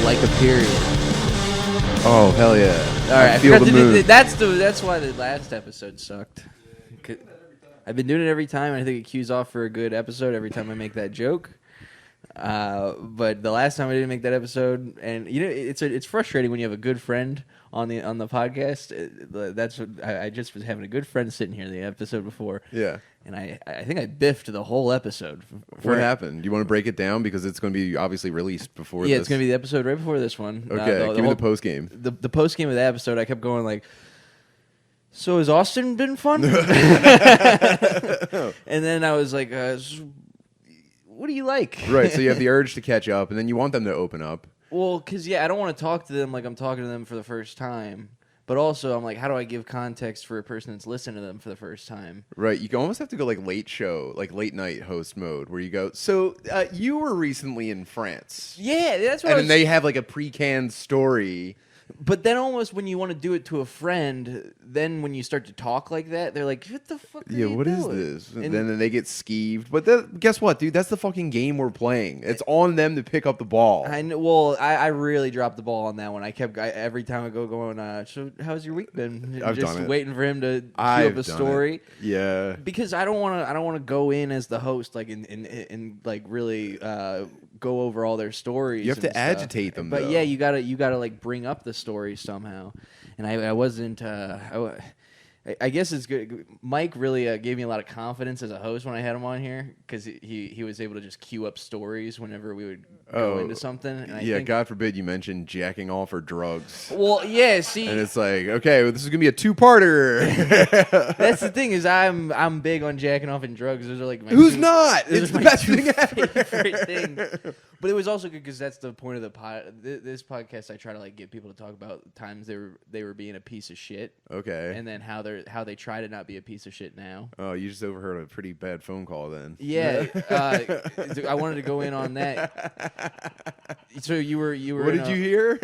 like a period. Oh hell yeah! All right, I feel the mood. That's why the last episode sucked. I've been doing it every time, and I think it cues off for a good episode every time I make that joke. But the last time I didn't make that episode, and it's frustrating when you have a good friend on the podcast. That's what I just was having a good friend sitting here the episode before. Yeah. And I think I biffed the whole episode. What happened? Do you want to break it down because it's going to be obviously released before? Yeah, this. it's going to be the episode right before this one. Okay, give me the post game. The post game of the episode, I kept going like, so has Austin been fun? And then I was like, what do you like? Right, so you have the urge to catch up, and then you want them to open up. Well, because, I don't want to talk to them like I'm talking to them for the first time. But also, I'm like, how do I give context for a person that's listening to them for the first time? Right, you almost have to go like late show, like late night host mode, where you go, so you were recently in France. Yeah, that's what and then they have like a pre-canned story. But then almost when you want to do it to a friend, then when you start to talk like that, they're like, what the fuck are you what doing? is this? And then they get skeeved. But guess what, dude? That's the fucking game we're playing. It's on them to pick up the ball. I know, well, I really dropped the ball on that one. Every time I go going, so how's your week been? I've just done it. Waiting for him to cue up a story. Yeah. Because I don't want to go in as the host, like and like really go over all their stories. You have to agitate them, but though. yeah, you gotta like bring up the stories somehow. And I wasn't. I guess it's good. Mike really gave me a lot of confidence as a host when I had him on here because he was able to just queue up stories whenever we would go into something. And I think, God forbid you mention jacking off or drugs. Well, yeah, see, and it's like, okay, well, this is gonna be a two-parter. That's the thing is I'm big on jacking off and drugs. Those are like who's not? It's the best thing ever. Favorite thing. But it was also good because that's the point of the this podcast. I try to like get people to talk about times they were being a piece of shit. Okay. And then how they try to not be a piece of shit now. Oh, you just overheard a pretty bad phone call then. Yeah. I wanted to go in on that. So you were. What did you hear?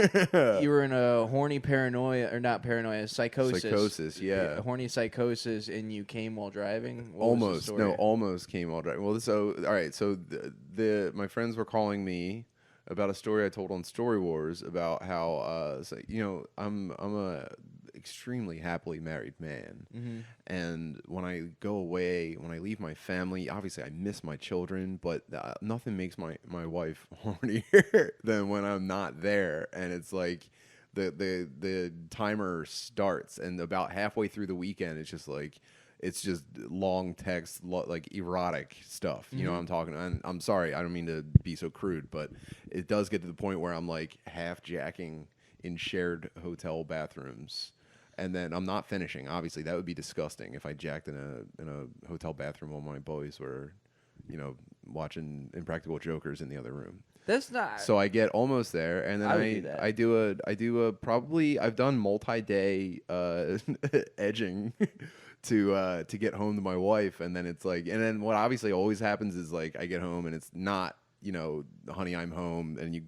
You were in a horny paranoia or not paranoia psychosis. Psychosis, yeah. A horny psychosis, and you came while driving. Almost came while driving. Well, so all right. So my friends were calling me about a story I told on Story Wars about how I'm a extremely happily married man, and when I go away, when I leave my family, obviously I miss my children, but nothing makes my wife hornier than when I'm not there. And it's like the timer starts, and about halfway through the weekend, it's just long text, like erotic stuff. You know what I'm talking about? And I'm sorry, I don't mean to be so crude, but it does get to the point where I'm like half jacking in shared hotel bathrooms. And then I'm not finishing. Obviously, that would be disgusting if I jacked in a hotel bathroom while my boys were, watching Impractical Jokers in the other room. That's not. So I get almost there, and then I do a probably I've done multi-day edging to get home to my wife, and then it's like, and then what obviously always happens is like I get home and it's not honey, I'm home, and you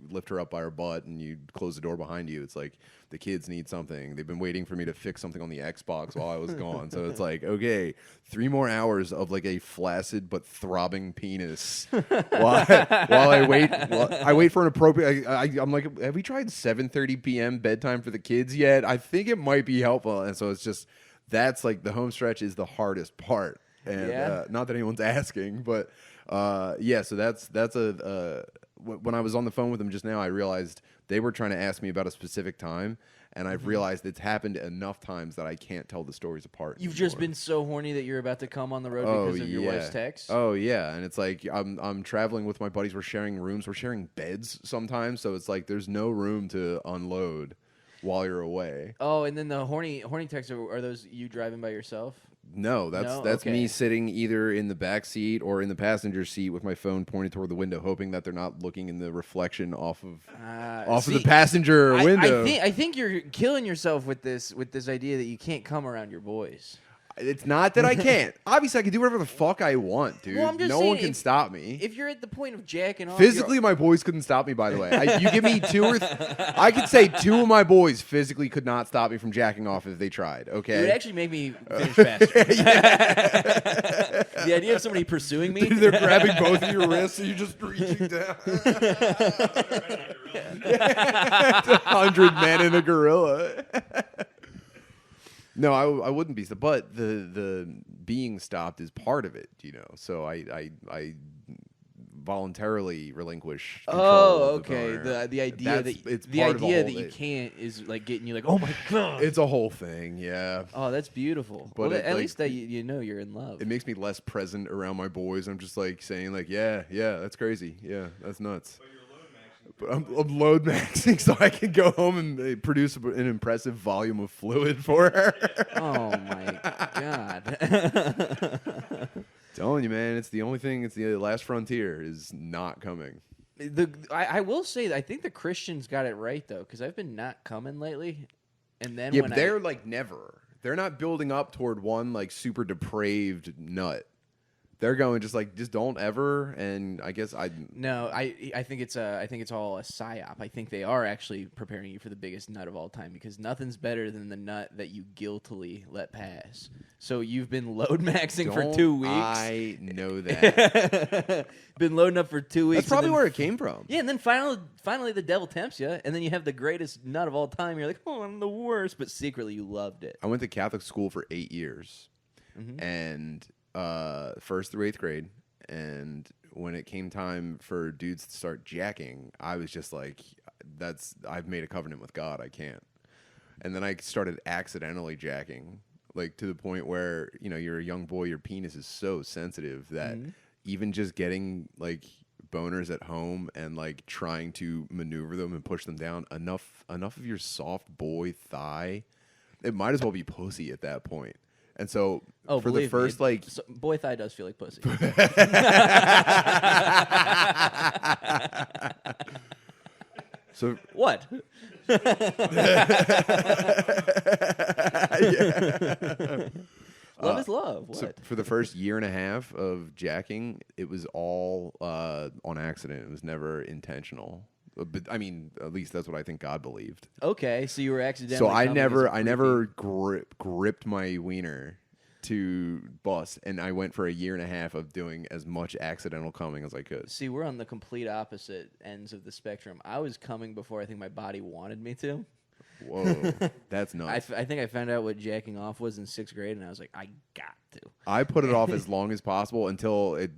lift her up by her butt and you close the door behind you. It's like the kids need something. They've been waiting for me to fix something on the Xbox while I was gone. So it's like, okay, 3 more hours of like a flaccid but throbbing penis while I wait. I wait for an appropriate. I'm like, have we tried 7:30 p.m. bedtime for the kids yet? I think it might be helpful. And so it's just that's like the home stretch is the hardest part. And not that anyone's asking, but yeah. So that's a. When I was on the phone with them just now, I realized they were trying to ask me about a specific time, and I've realized it's happened enough times that I can't tell the stories apart. You've just been so horny that you're about to come on the road because of your wife's text? Oh, yeah, and it's like I'm traveling with my buddies. We're sharing rooms. We're sharing beds sometimes, so it's like there's no room to unload while you're away. Oh, and then the horny texts, are those you driving by yourself? No, that's me sitting either in the back seat or in the passenger seat with my phone pointed toward the window, hoping that they're not looking in the reflection off of the passenger window. I think you're killing yourself with this idea that you can't come around your boys. It's not that I can't. Obviously, I can do whatever the fuck I want, dude. Well, I'm just no saying, one can stop me. If you're at the point of jacking off... Physically, my boys couldn't stop me, by the way. You give me I could say 2 of my boys physically could not stop me from jacking off if they tried, okay? It would actually make me finish faster. The idea of somebody pursuing me. They're grabbing both of your wrists and you're just reaching down. It's 100 men in a gorilla. No, I wouldn't be. But the being stopped is part of it, So I voluntarily relinquish control of the boner. The idea that you can't is like getting you like, oh my god. It's a whole thing, yeah. Oh, that's beautiful. But at least that you're in love. It makes me less present around my boys. I'm just like saying like, yeah, that's crazy. Yeah, that's nuts. But I'm load maxing so I can go home and produce an impressive volume of fluid for her. Oh my god. Telling you, man, it's the only thing. It's the last frontier is not coming. I will say, I think the Christians got it right though, because I've been not coming lately, and then yeah, but they're like never. They're not building up toward one like super depraved nut. They're going just don't ever, and I guess I think it's all a psyop. I think they are actually preparing you for the biggest nut of all time, because nothing's better than the nut that you guiltily let pass. So you've been load maxing for 2 weeks. I know that. Been loading up for 2 weeks. That's probably where it came from. Yeah, and then finally the devil tempts you, and then you have the greatest nut of all time. You're like, oh, I'm the worst, but secretly you loved it. I went to Catholic school for 8 years, mm-hmm. and first through 8th grade, and when it came time for dudes to start jacking, I was just like, I've made a covenant with God, I can't. And then I started accidentally jacking, like to the point where, you're a young boy, your penis is so sensitive that mm-hmm. even just getting like boners at home and like trying to maneuver them and push them down, enough of your soft boy thigh, it might as well be pussy at that point. And so for the first boy thigh does feel like pussy. So what? Love is love. What? So for the first year and a half of jacking, it was all on accident. It was never intentional. But I mean, at least that's what I think God believed. Okay, so you were accidentally. So I never gripped my wiener to bust, and I went for a year and a half of doing as much accidental coming as I could. See, we're on the complete opposite ends of the spectrum. I was coming before I think my body wanted me to. Whoa, that's nuts. I think I found out what jacking off was in 6th grade, and I was like, I got to. I put it off as long as possible until it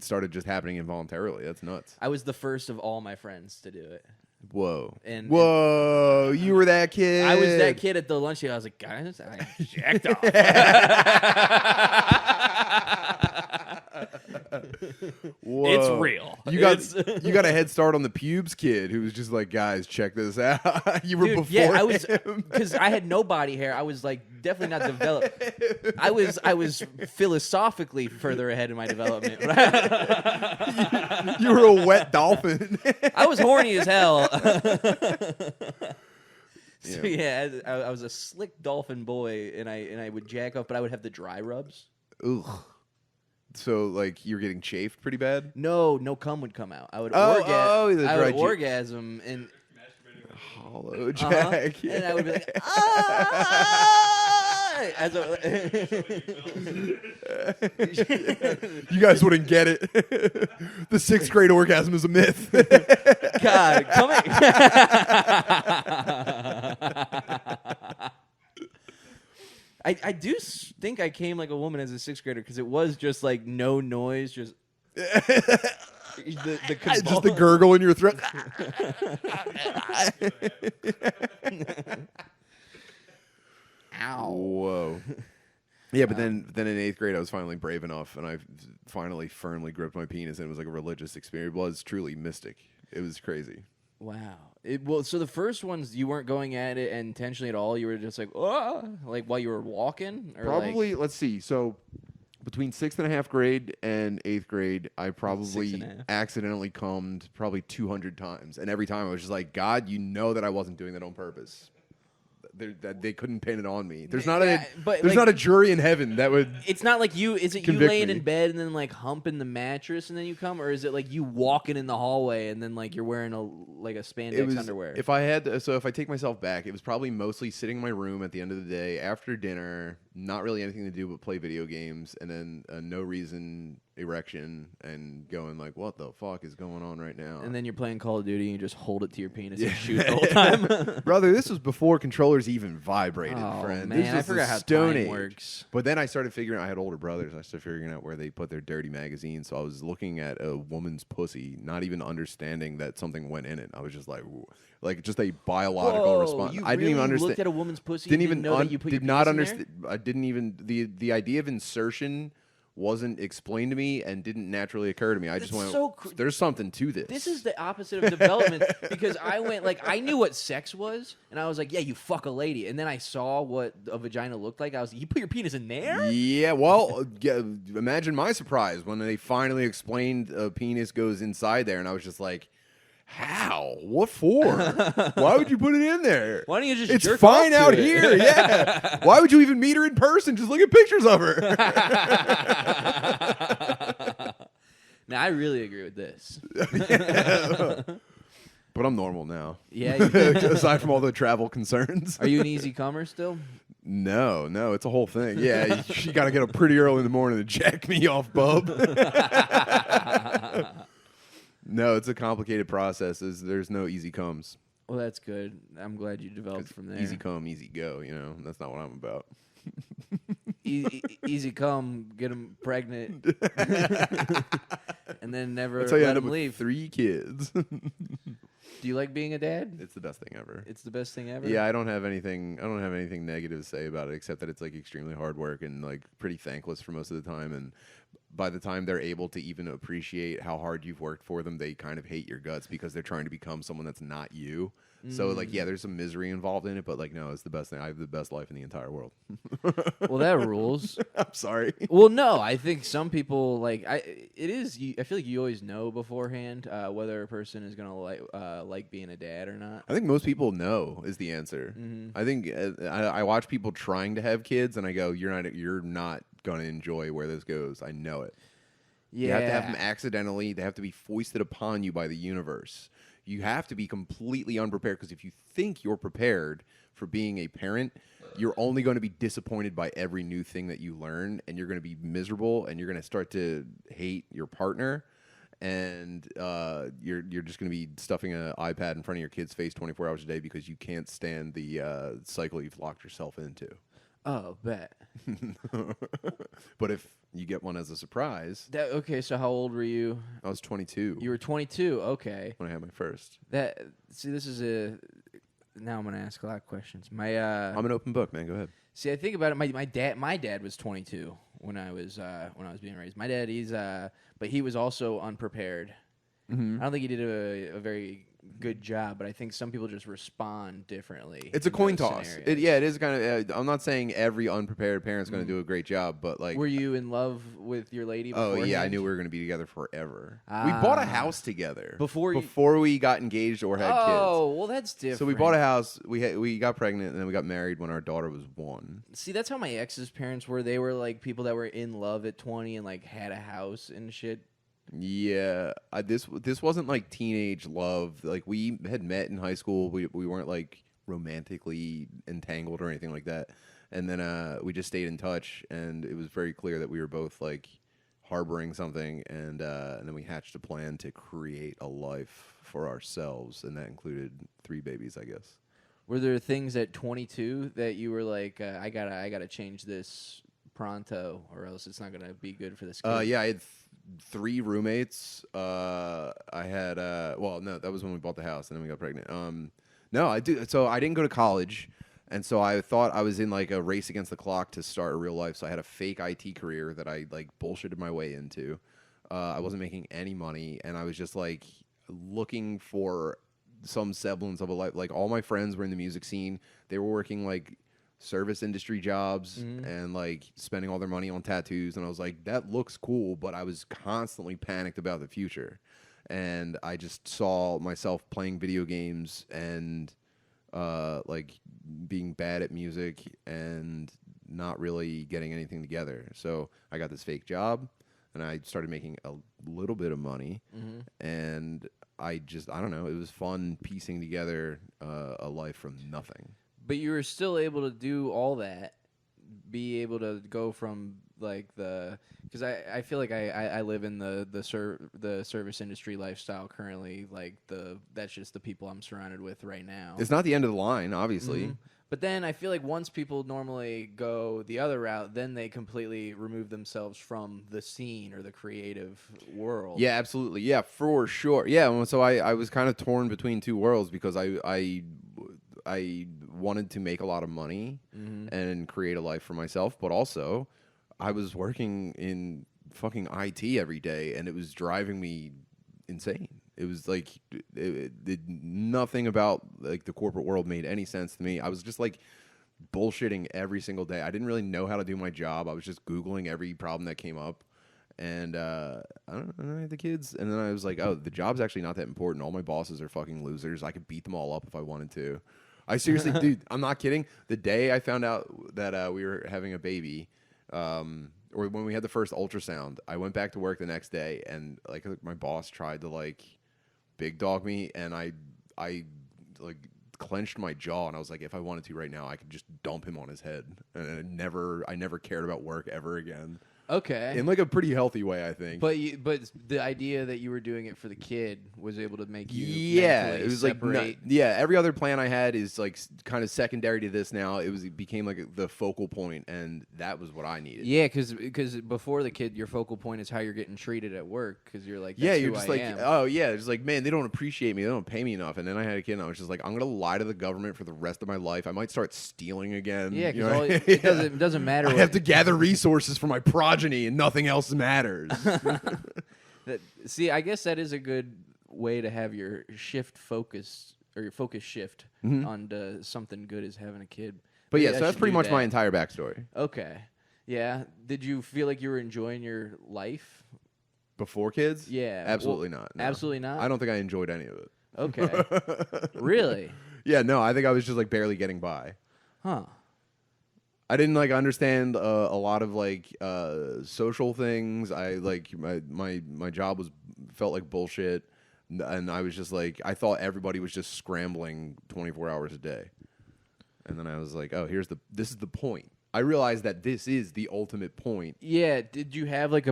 started just happening involuntarily. That's nuts. I was the first of all my friends to do it. Whoa. And you were that kid. I was that kid at the lunch table. I was like, guys, I jacked off. Whoa. It's real. You got a head start on the pubes kid who was just like, guys, check this out. You were before yeah, I was him. Because I had no body hair. I was like definitely not developed. I was philosophically further ahead in my development. You were a wet dolphin. I was horny as hell. So yeah, I was a slick dolphin boy, and I would jack off, but I would have the dry rubs. Ugh. So like you're getting chafed pretty bad? No cum would come out. I would orgasm and hollow jack. And I would be like, you guys wouldn't get it. The 6th grade orgasm is a myth. God, come here. I do think I came like a woman as a 6th grader, because it was just like no noise, just just the gurgle in your throat. Ow. Whoa. Yeah, but then in 8th grade, I was finally brave enough, and I finally firmly gripped my penis, and it was like a religious experience. It was truly mystic. It was crazy. Wow. So the first ones, you weren't going at it intentionally at all. You were just like, oh, like while you were walking? Or probably, let's see. So between 6th and a half grade and 8th grade, I probably accidentally cummed probably 200 times. And every time I was just like, God, you know that I wasn't doing that on purpose. They couldn't pin it on me. There's not a jury in heaven that would. It's not like you. Is it you laying in bed and then like humping the mattress and then you come, or is it like you walking in the hallway and then like you're wearing a spandex underwear? If I take myself back, it was probably mostly sitting in my room at the end of the day after dinner, not really anything to do but play video games, and then a no reason erection and going like, what the fuck is going on right now? And then you're playing Call of Duty and you just hold it to your penis and shoot the whole time. Brother, this was before controllers even vibrated, friend. Man, this was I forgot how Stone time Age. works. But then I started figuring, I had older brothers, I started figuring out where they put their dirty magazines. So I was looking at a woman's pussy, not even understanding that something went in it. I was just like just a biological response. You I didn't even understand. Looked at a woman's pussy. Didn't even know that you put did your not penis in understand. I didn't even the idea of insertion wasn't explained to me and didn't naturally occur to me. I just went, there's something to this. This is the opposite of development because I went like I knew what sex was and I was like, yeah, you fuck a lady, and then I saw what a vagina looked like. I was like, you put your penis in there? Yeah, well, imagine my surprise when they finally explained a penis goes inside there, and I was just like, how? What for? Why would you put it in there? Why don't you just It's jerk fine off to out it? here. Yeah. Why would you even meet her in person? Just look at pictures of her. Now, I really agree with this. But I'm normal now. Yeah. Aside from all the travel concerns. Are you an easy comer still? No, it's a whole thing. Yeah, you got to get up pretty early in the morning to jack me off, bub. No, it's a complicated process. There's no easy comes. Well, that's good. I'm glad you developed from there. Easy come, easy go. That's not what I'm about. Easy come, get them pregnant, and then never That's how you let end up them with leave. 3 kids. Do you like being a dad? It's the best thing ever. It's the best thing ever. Yeah, I don't have anything negative to say about it except that it's like extremely hard work and like pretty thankless for most of the time. And by the time they're able to even appreciate how hard you've worked for them, they kind of hate your guts because they're trying to become someone that's not you. So like, yeah, there's some misery involved in it, but like, no, it's the best thing. I have the best life in the entire world. Well, that rules. I'm sorry. Well, no, I think some people I feel like you always know beforehand whether a person is gonna like being a dad or not. I think most people know is the answer. I think I watch people trying to have kids, and I go, you're not gonna enjoy where this goes. I know it. Yeah. You have to have them accidentally. They have to be foisted upon you by the universe. You have to be completely unprepared, because if you think you're prepared for being a parent, you're only going to be disappointed by every new thing that you learn, and you're going to be miserable, and you're going to start to hate your partner, and you're just going to be stuffing an iPad in front of your kid's face 24 hours a day because you can't stand the cycle you've locked yourself into. Oh, bet. But if you get one as a surprise... Okay, so how old were you? I was 22. You were 22, okay. When I had my first. This is now I'm going to ask a lot of questions. I'm an open book, man. Go ahead. See, I think about it. My dad was 22 when I was being raised. My dad, but he was also unprepared. I don't think he did a very good job, but I think some people just respond differently. It's a coin toss. It is kind of. I'm not saying every unprepared parent's going to do a great job, but like. Were you in love with your lady? Oh yeah, I knew we were going to be together forever. We bought a house together before we got engaged or had kids. Oh, well, that's different. So we bought a house. We got pregnant, and then we got married when our daughter was 1. See, that's how my ex's parents were. They were like people that were in love at 20 and like had a house and shit. Yeah, this wasn't like teenage love. Like we had met in high school. We weren't like romantically entangled or anything like that. And then we just stayed in touch, and it was very clear that we were both like harboring something. And then we hatched a plan to create a life for ourselves, and that included 3 babies, I guess. Were there things at 22 that you were like, I gotta change this pronto, or else it's not gonna be good for this kid? Yeah, I had 3 roommates. I had well, no, that was when we bought the house, and then we got pregnant. No, I do. So I didn't go to college, and so I thought I was in like a race against the clock to start a real life. So I had a fake IT career that I like bullshitted my way into. I wasn't making any money, and I was just like looking for some semblance of a life. Like all my friends were in the music scene. They were working like service industry jobs and like spending all their money on tattoos, and I was like, that looks cool, but I was constantly panicked about the future, and I just saw myself playing video games and like being bad at music and not really getting anything together. So I got this fake job, and I started making a little bit of money, and I don't know, it was fun piecing together a life from nothing. But you were still able to do all that be able to go from like because I feel like I live in the service industry lifestyle currently, like that's just the people I'm surrounded with right now. It's not the end of the line, obviously. Mm-hmm. But then I feel like once people normally go the other route, then they completely remove themselves from the scene or the creative world. Yeah, absolutely. Yeah, for sure. Yeah, well, so I was kind of torn between two worlds because I wanted to make a lot of money and create a life for myself, but also I was working in fucking IT every day, and it was driving me insane. It was like nothing about like the corporate world made any sense to me. I was just like bullshitting every single day. I didn't really know how to do my job. I was just Googling every problem that came up. And I don't know, I had the kids. And then I was like, oh, the job's actually not that important. All my bosses are fucking losers. I could beat them all up if I wanted to. I seriously, dude, I'm not kidding. The day I found out that we were having a baby, or when we had the first ultrasound, I went back to work the next day, and like my boss tried to like big dog me, and I like clenched my jaw, and I was like, if I wanted to right now, I could just dump him on his head, and I never cared about work ever again. Okay. In like a pretty healthy way, I think. But the idea that you were doing it for the kid was able to make you it was separate. like every other plan I had is like kind of secondary to this now. It became like the focal point, and that was what I needed. Yeah, because before the kid, your focal point is how you're getting treated at work, because you're like, yeah, you're who just I like, am. oh yeah, it's like, man, they don't appreciate me, they don't pay me enough. And then I had a kid, and I was just like, I'm gonna lie to the government for the rest of my life. I might start stealing again. Yeah, you know? because it doesn't matter. I have to gather resources for my progeny, and nothing else matters. See, I guess that is a good way to have your focus shift onto something good as having a kid. But Maybe yeah, I so that's should pretty do much that. my entire backstory. Okay. Yeah. Did you feel like you were enjoying your life? Before kids? Yeah. Absolutely not. No. Absolutely not? I don't think I enjoyed any of it. Okay. Really? Yeah, no, I think I was just like barely getting by. Huh. I didn't like understand a lot of like social things. I like my job felt like bullshit, and I was just like, I thought everybody was just scrambling 24 hours a day. And then I was like, oh, this is the point. I realized that this is the ultimate point. Yeah. Did you have like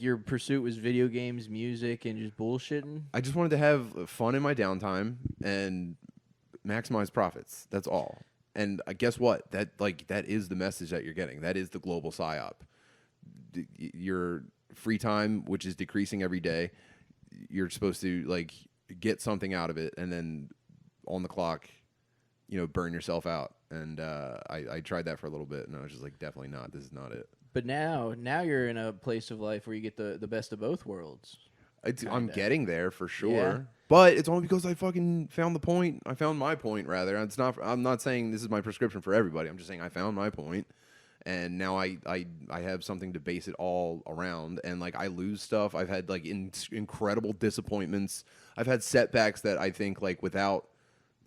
your pursuit was video games, music, and just bullshitting? I just wanted to have fun in my downtime and maximize profits. That's all. And guess what? That is the message that you're getting. That is the global psyop. Your free time, which is decreasing every day, you're supposed to like get something out of it, and then on the clock, burn yourself out. And I tried that for a little bit, and I was just like, definitely not. This is not it. But now you're in a place of life where you get the best of both worlds. I'm getting there for sure. Yeah. But it's only because I fucking found the point. I found my point, rather. I'm not saying this is my prescription for everybody. I'm just saying I found my point, and now I have something to base it all around. And like I lose stuff. I've had like incredible disappointments. I've had setbacks that I think like without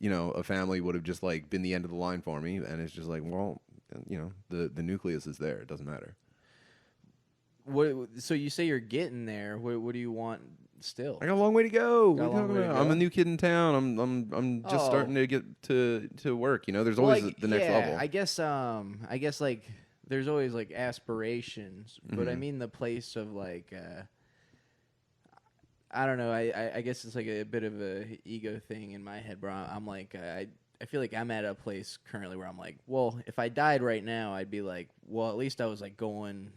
a family would have just like been the end of the line for me. And it's just like, well, the nucleus is there. It doesn't matter. So you say you're getting there. What do you want still? I got a long way to go. Got a long way to go? I'm a new kid in town. I'm just starting to get to work. There's always the next level. I guess like there's always like aspirations, but I mean the place of like I don't know. I guess it's like a bit of a ego thing in my head, bro. I'm like I feel like I'm at a place currently where I'm like, well, if I died right now, I'd be like, well, at least I was like going.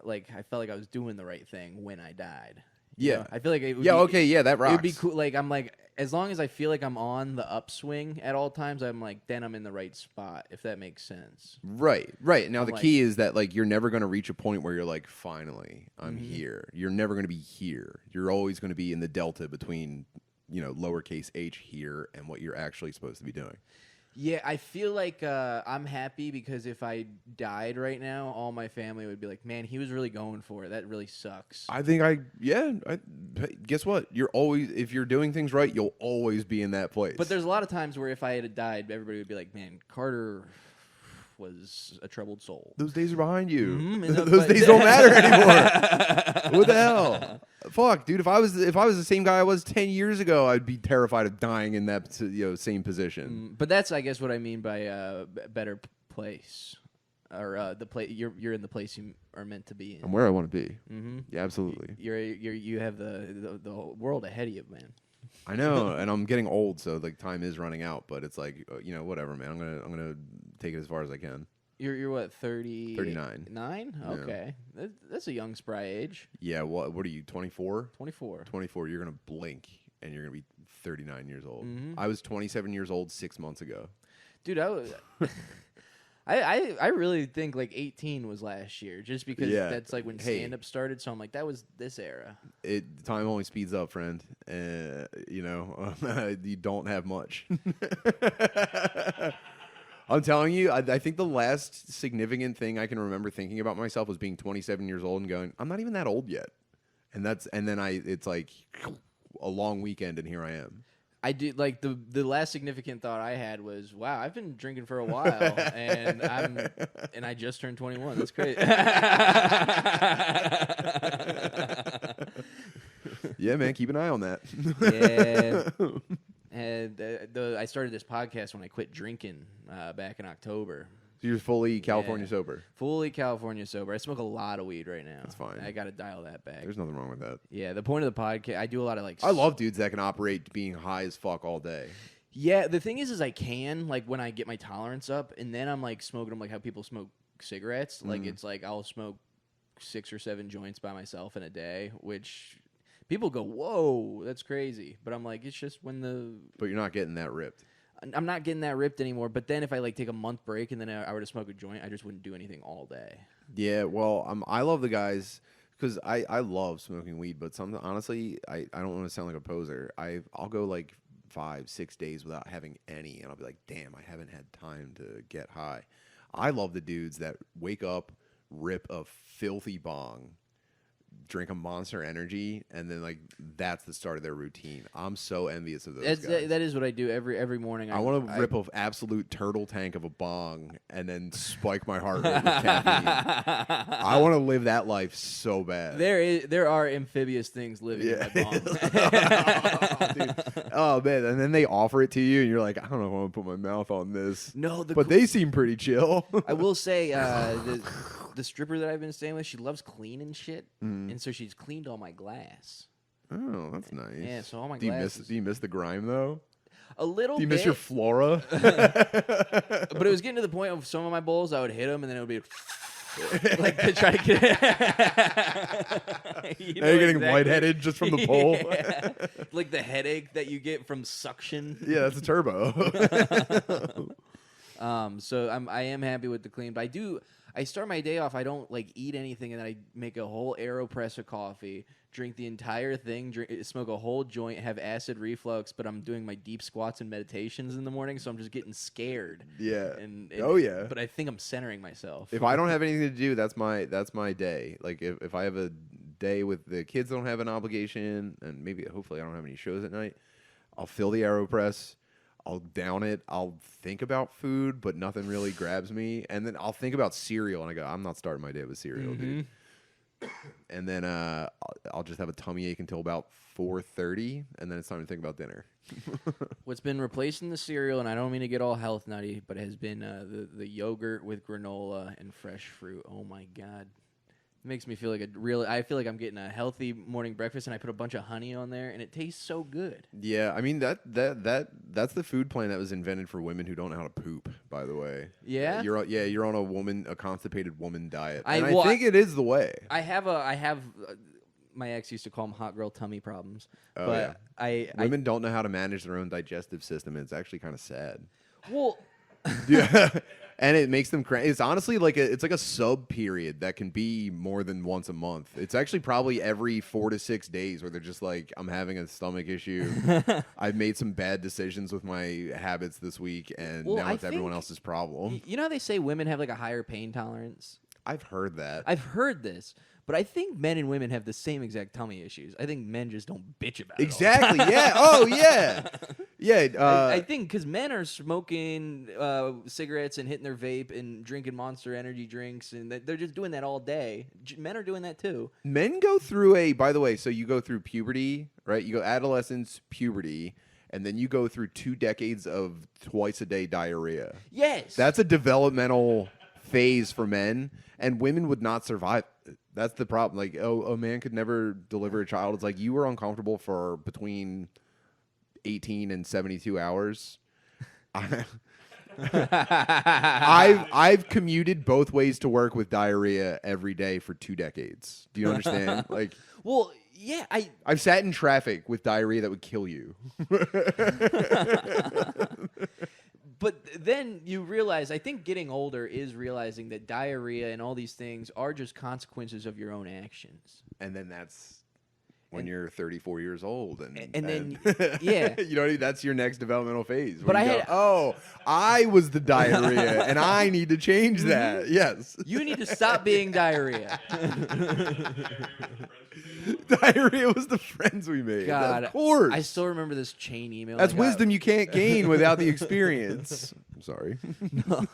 Like I felt like I was doing the right thing when I died. Yeah, I feel like it would that rocks. It would be cool. Like I'm like, as long as I feel like I'm on the upswing at all times, I'm like, then I'm in the right spot. If that makes sense. Right. Now the key is that like you're never going to reach a point where you're like, finally, I'm here. You're never going to be here. You're always going to be in the delta between lowercase h here and what you're actually supposed to be doing. Yeah, I feel like I'm happy because if I died right now, all my family would be like, man, he was really going for it. That really sucks. I think guess what? If you're doing things right, you'll always be in that place. But there's a lot of times where if I had died, everybody would be like, man, Carter was a troubled soul. Those days are behind you. Mm-hmm. Those days don't matter anymore. What the hell? Fuck, dude. If I was the same guy I was 10 years ago, I'd be terrified of dying in that same position. But that's, I guess, what I mean by better place. or the place you're in the place you are meant to be in. I'm where I want to be. Mm-hmm. Yeah, absolutely. You have the world ahead of you, man. I know, and I'm getting old, so like time is running out. But it's like whatever, man. I'm gonna take it as far as I can. You're what 30? 39. 9? Yeah. Okay, that's a young spry age. Yeah. What are you? 24. 24. 24. You're gonna blink, and you're gonna be 39 years old. Mm-hmm. I was 27 years old 6 months ago. Dude, I was. I really think like 18 was last year, just because that's like when stand-up started. So I'm like, that was this era. Time only speeds up, friend. You don't have much. I'm telling you, I think the last significant thing I can remember thinking about myself was being 27 years old and going, I'm not even that old yet. It's like a long weekend, and here I am. I did like the last significant thought I had was, wow, I've been drinking for a while, and I just turned 21. That's great. Yeah, man, keep an eye on that. Yeah. And I started this podcast when I quit drinking back in October. So you're fully California sober? Fully California sober. I smoke a lot of weed right now. That's fine. I got to dial that back. There's nothing wrong with that. Yeah, the point of the podcast, I do a lot of like... I love dudes that can operate being high as fuck all day. Yeah, the thing is I can, like, when I get my tolerance up, and then I'm, like, smoking them like how people smoke cigarettes. Like, it's like I'll smoke 6 or 7 joints by myself in a day, which... People go, whoa, that's crazy. But I'm like, it's just when the... But you're not getting that ripped. I'm not getting that ripped anymore. But then if I like take a month break and then I were to smoke a joint, I just wouldn't do anything all day. Yeah, well, I love the guys because I love smoking weed. But honestly, I don't want to sound like a poser. I'll go like 5-6 days without having any. And I'll be like, damn, I haven't had time to get high. I love the dudes that wake up, rip a filthy bong, drink a Monster Energy, and then like that's the start of their routine. I'm so envious of those guys. That is what I do every morning. I want to rip an absolute turtle tank of a bong and then spike my heart rate with caffeine. I want to live that life so bad. There are amphibious things living in my bong. Dude. Oh man, and then they offer it to you, and you're like, I don't know if I want to put my mouth on this. No, but they seem pretty chill. I will say the stripper that I've been staying with, she loves cleaning shit, and so she's cleaned all my glass. Oh, that's nice. Yeah, so all my glass. Do you miss the grime though? A little bit. Do you miss your flora? But it was getting to the point of some of my bowls, I would hit them, and then it would be like to try to get. Now you're getting lightheaded just from the bowl. Yeah. Like the headache that you get from suction. Yeah, that's a turbo. So I am happy with the clean, but I start my day off. I don't like eat anything, and then I make a whole AeroPress of coffee, drink the entire thing, smoke a whole joint, have acid reflux. But I'm doing my deep squats and meditations in the morning, so I'm just getting scared. Yeah. Oh yeah. But I think I'm centering myself. If I don't have anything to do, that's my day. Like if I have a day with the kids, don't have an obligation, and maybe hopefully I don't have any shows at night, I'll fill the AeroPress. I'll down it. I'll think about food, but nothing really grabs me. And then I'll think about cereal, and I go, I'm not starting my day with cereal, dude. And then I'll just have a tummy ache until about 4:30, and then it's time to think about dinner. What's been replacing the cereal, and I don't mean to get all health nutty, but it has been the yogurt with granola and fresh fruit. Oh my God. It makes me feel like I feel like I'm getting a healthy morning breakfast, and I put a bunch of honey on there, and it tastes so good. Yeah, I mean that's the food plan that was invented for women who don't know how to poop. By the way, yeah, you're on a constipated woman diet, I think it is the way. I have my ex used to call them hot girl tummy problems, oh, but yeah. Women don't know how to manage their own digestive system. And it's actually kind of sad. Well. Yeah, and it makes them cranky. It's honestly like it's like a sub period that can be more than once a month. It's actually probably every 4 to 6 days where they're just like, I'm having a stomach issue. I've made some bad decisions with my habits this week, and now it's everyone else's problem. You know how they say women have like a higher pain tolerance? I've heard that. I've heard this. But I think men and women have the same exact tummy issues. I think men just don't bitch about it. Exactly. Yeah. Oh, yeah. Yeah. I think because men are smoking cigarettes and hitting their vape and drinking Monster Energy drinks, and they're just doing that all day. Men are doing that too. Men go through by the way, so you go through puberty, right? You go adolescence, puberty, and then you go through 2 decades of twice-a-day diarrhea. Yes. That's a developmental phase for men, and women would not survive. That's the problem. Like, a man could never deliver a child. It's like you were uncomfortable for between 18 and 72 hours. I've commuted both ways to work with diarrhea every day for 2 decades. Do you understand? Like, well, yeah, I've sat in traffic with diarrhea that would kill you. But then you realize, I think getting older is realizing that diarrhea and all these things are just consequences of your own actions. And then that's when you're 34 years old. And then, yeah. You know, that's your next developmental phase. But I was the diarrhea, and I need to change that. Yes. You need to stop being diarrhea. Diarrhea was the friends we made. God, of course. I still remember this chain email. That's wisdom you can't gain without the experience. I'm sorry. No.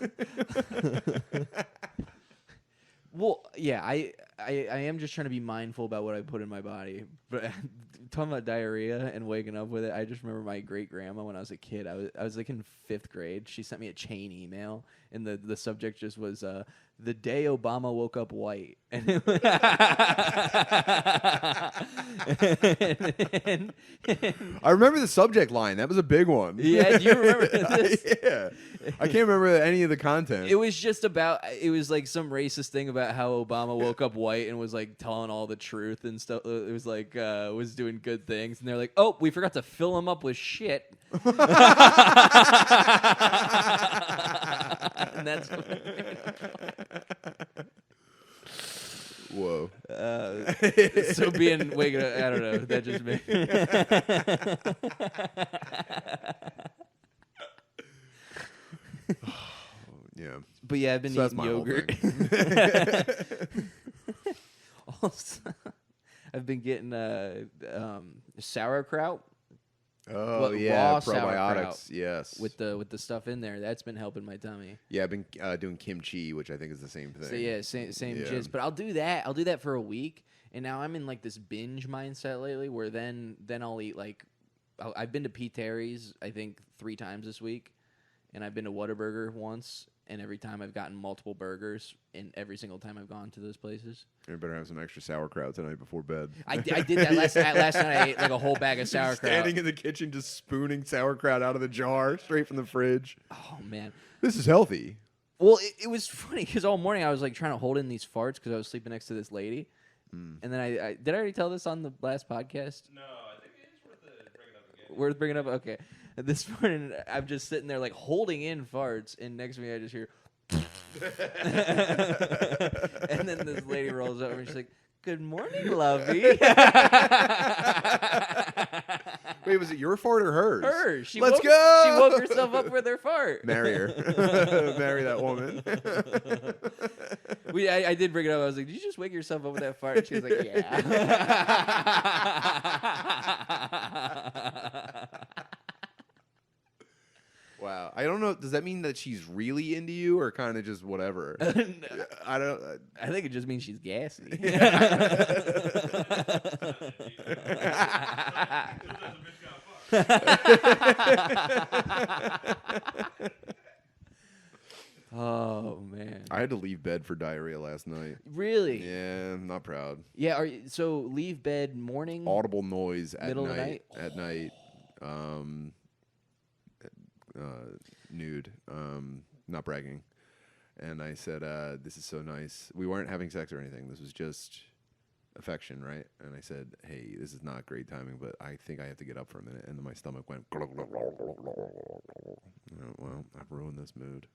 Well, yeah, I am just trying to be mindful about what I put in my body. But talking about diarrhea and waking up with it, I just remember my great grandma when I was a kid. I was like in 5th grade. She sent me a chain email, and the subject just was the day Obama woke up white. And I remember the subject line. That was a big one. Yeah, do you remember this? Yeah. I can't remember any of the content. It was just about, it was like some racist thing about how Obama woke up white and was like telling all the truth and stuff. It was like, was doing good things. And they're like, oh, we forgot to fill him up with shit. And that's whoa. So being waking up, I don't know. That just made. Yeah. But yeah, I've been eating yogurt. Also, I've been getting sauerkraut. Oh yeah, raw probiotics. Yes, with the stuff in there. That's been helping my tummy. Yeah, I've been doing kimchi, which I think is the same thing. So yeah, same jizz. But I'll do that. I'll do that for a week, and now I'm in like this binge mindset lately, where then I'll eat like. I've been to Pete Terry's I think 3 times this week, and I've been to Whataburger once. And every time I've gotten multiple burgers, and every single time I've gone to those places. You better have some extra sauerkraut tonight before bed. I did that last night. Last night I ate like a whole bag of sauerkraut. Standing in the kitchen just spooning sauerkraut out of the jar straight from the fridge. Oh, man. This is healthy. Well, it was funny because all morning I was like trying to hold in these farts because I was sleeping next to this lady. And then I did I already tell this on the last podcast? No, I think it's worth bringing up again. Worth bringing up? Okay. This morning, I'm just sitting there, like, holding in farts, and next to me, I just hear... And then this lady rolls over, and she's like, good morning, lovey. Wait, was it your fart or hers? Hers. Let's go! She woke herself up with her fart. Marry her. Marry that woman. I did bring it up. I was like, did you just wake yourself up with that fart? And she was like, yeah. Wow. I don't know. Does that mean that she's really into you or kind of just whatever? I don't. I think it just means she's gassy. Oh, man. I had to leave bed for diarrhea last night. Really? Yeah, I'm not proud. Yeah. So leave bed morning? Audible noise at middle night. Of the night? At night. Nude. Not bragging. And I said, this is so nice. We weren't having sex or anything. This was just affection, right? And I said, hey, this is not great timing, but I think I have to get up for a minute. And then my stomach went, well, I've ruined this mood.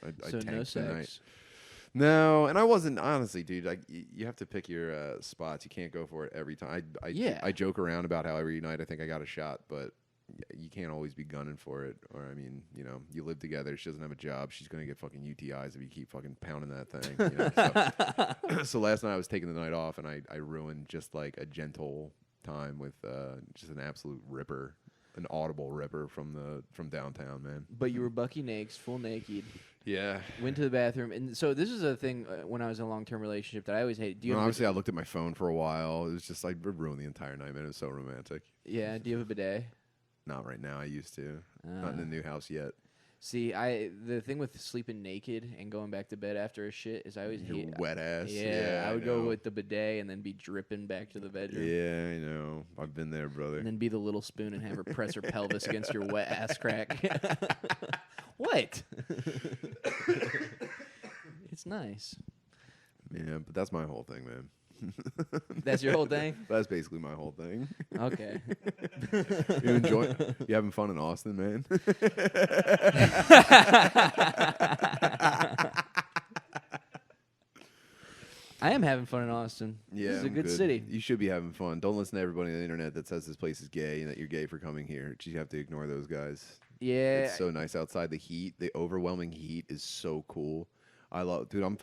I so tanked no the night. sex. No, and I wasn't, honestly, dude. Like, you have to pick your spots. You can't go for it every time. I joke around about how every night I think I got a shot, but you can't always be gunning for it. Or, I mean, you know, you live together. She doesn't have a job. She's going to get fucking UTIs if you keep fucking pounding that thing. You know? So last night I was taking the night off, and I ruined just like a gentle time with just an absolute ripper, an audible ripper from downtown, man. But you were bucky naked, full naked. Yeah. Went to the bathroom. And so this is a thing when I was in a long-term relationship that I always hated. Obviously, I looked at my phone for a while. It was just like, it ruined the entire night, man. It was so romantic. Yeah. Do you have a bidet? Not right now. I used to. Not in the new house yet. See, the thing with sleeping naked and going back to bed after a shit is I always Your hate wet ass. Yeah, I would know. go with the bidet and then be dripping back to the bedroom. Yeah, I know. I've been there, brother. And then be the little spoon and have her press her pelvis against your wet ass crack. What? It's nice. Yeah, but that's my whole thing, man. That's your whole thing? That's basically my whole thing. Okay. You having fun in Austin, man? I am having fun in Austin. Yeah, this is a I'm good city. You should be having fun. Don't listen to everybody on the internet that says this place is gay and that you're gay for coming here. You have to ignore those guys. Yeah. It's so nice outside. The heat, the overwhelming heat is so cool. I love, dude. I'm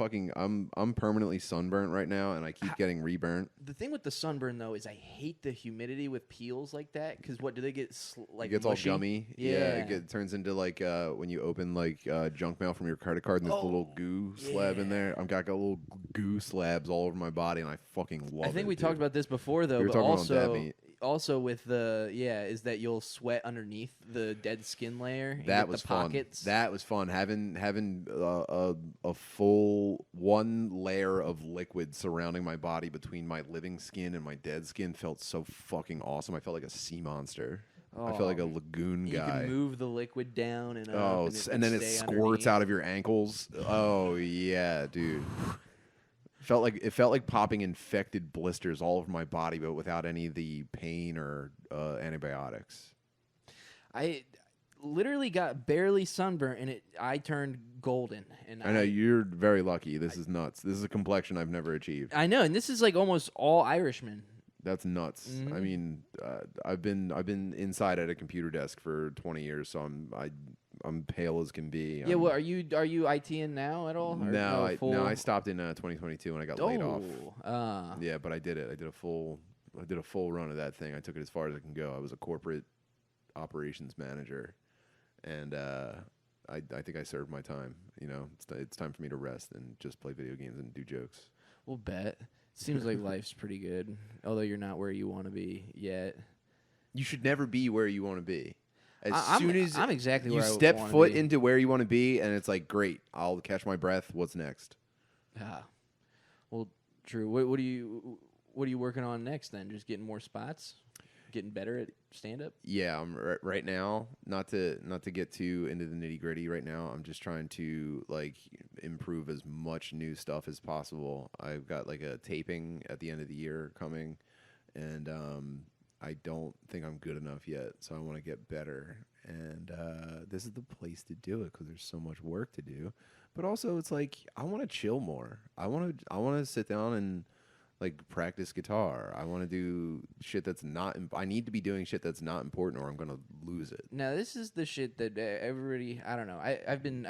permanently sunburnt right now, and I keep getting reburnt. The thing with the sunburn though is I hate the humidity with peels like that. Because what do they get? Like it gets mushy? all gummy. Yeah, it turns into like when you open like junk mail from your credit card, and there's a little goo slab in there. I've got little goo slabs all over my body, and I fucking love it. I think we talked about this before though, but also with the is that you'll sweat underneath the dead skin layer. That was fun. Pockets. That was fun. Having a full one layer of liquid surrounding my body between my living skin and my dead skin felt so fucking awesome. I felt like a sea monster. I felt like a lagoon guy. You can move the liquid down and up. And then it squirts out of your ankles. Oh yeah, dude. It felt like popping infected blisters all over my body, but without any of the pain or antibiotics. I literally got barely sunburnt, and I turned golden. And I know you're very lucky. This is nuts. This is a complexion I've never achieved. I know, and this is like almost all Irishmen. That's nuts. Mm-hmm. I mean, I've been inside at a computer desk for 20 years, so I'm pale as can be. Yeah, well, are you ITing now at all? No, I stopped in 2022 when I got laid off. Yeah, but I did it. I did a full run of that thing. I took it as far as I can go. I was a corporate operations manager, and I think I served my time. You know, it's time for me to rest and just play video games and do jokes. We'll bet. Seems like life's pretty good, although you're not where you want to be yet. You should never be where you want to be. I'm exactly where I step want foot to be. into where you want to be, and it's like, great, I'll catch my breath. What's next? Well, Drew, what are you working on next then? Just getting more spots, getting better at stand up. Yeah, I'm right now. Not to get too into the nitty gritty right now. I'm just trying to like improve as much new stuff as possible. I've got like a taping at the end of the year coming, and I don't think I'm good enough yet, so I want to get better. And this is the place to do it because there's so much work to do. But also, it's like I want to chill more. I want to sit down and like practice guitar. I want to do shit that's not. I need to be doing shit that's not important, or I'm gonna lose it. Now this is the shit that everybody. I don't know. I've been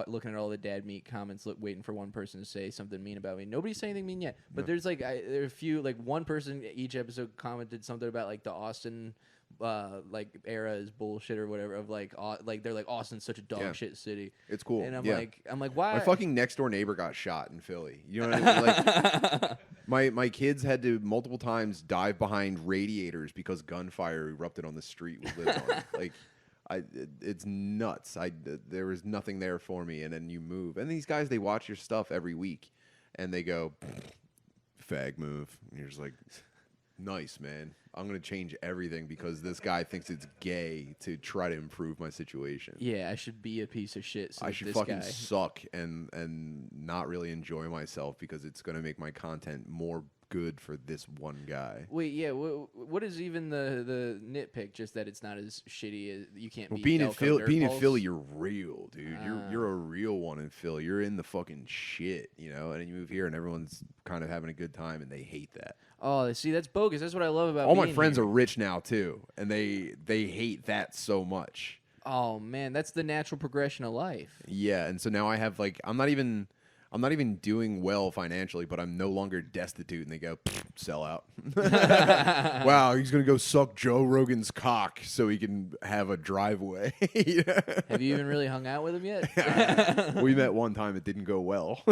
looking at all the dad meat comments, waiting for one person to say something mean about me. Nobody's saying anything mean yet, but there's like there are a few. Like one person each episode commented something about like the Austin like era is bullshit or whatever. Of like they're like Austin's such a dog shit city. It's cool. And I'm like why? My fucking next door neighbor got shot in Philly. You know what I mean? Like my kids had to multiple times dive behind radiators because gunfire erupted on the street we lived on. Like it's nuts. There was nothing there for me, and then you move. And these guys, they watch your stuff every week, and they go, "Fag move." And you're just like, "Nice, man. I'm gonna change everything because this guy thinks it's gay to try to improve my situation." Yeah, I should be a piece of shit. So I should fucking suck and not really enjoy myself because it's gonna make my content more good for this one guy. Wait, yeah. What is even the nitpick? Just that it's not as shitty as you can't. Well, being in Philly, you're real, dude. You're a real one in Philly. You're in the fucking shit, you know. And then you move here, and everyone's kind of having a good time, and they hate that. Oh, see, that's bogus. That's what I love about. All my friends are rich now too, and they hate that so much. Oh man, that's the natural progression of life. Yeah, and so now I have like I'm not even doing well financially, but I'm no longer destitute. And they go, sell out. Wow, he's going to go suck Joe Rogan's cock so he can have a driveway. Have you even really hung out with him yet? We met one time. It didn't go well.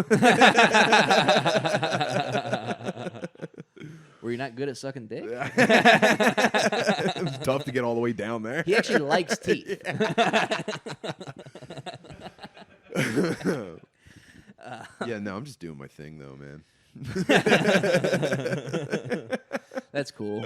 Were you not good at sucking dick? It was tough to get all the way down there. He actually likes teeth. Yeah, no, I'm just doing my thing though, man. That's cool.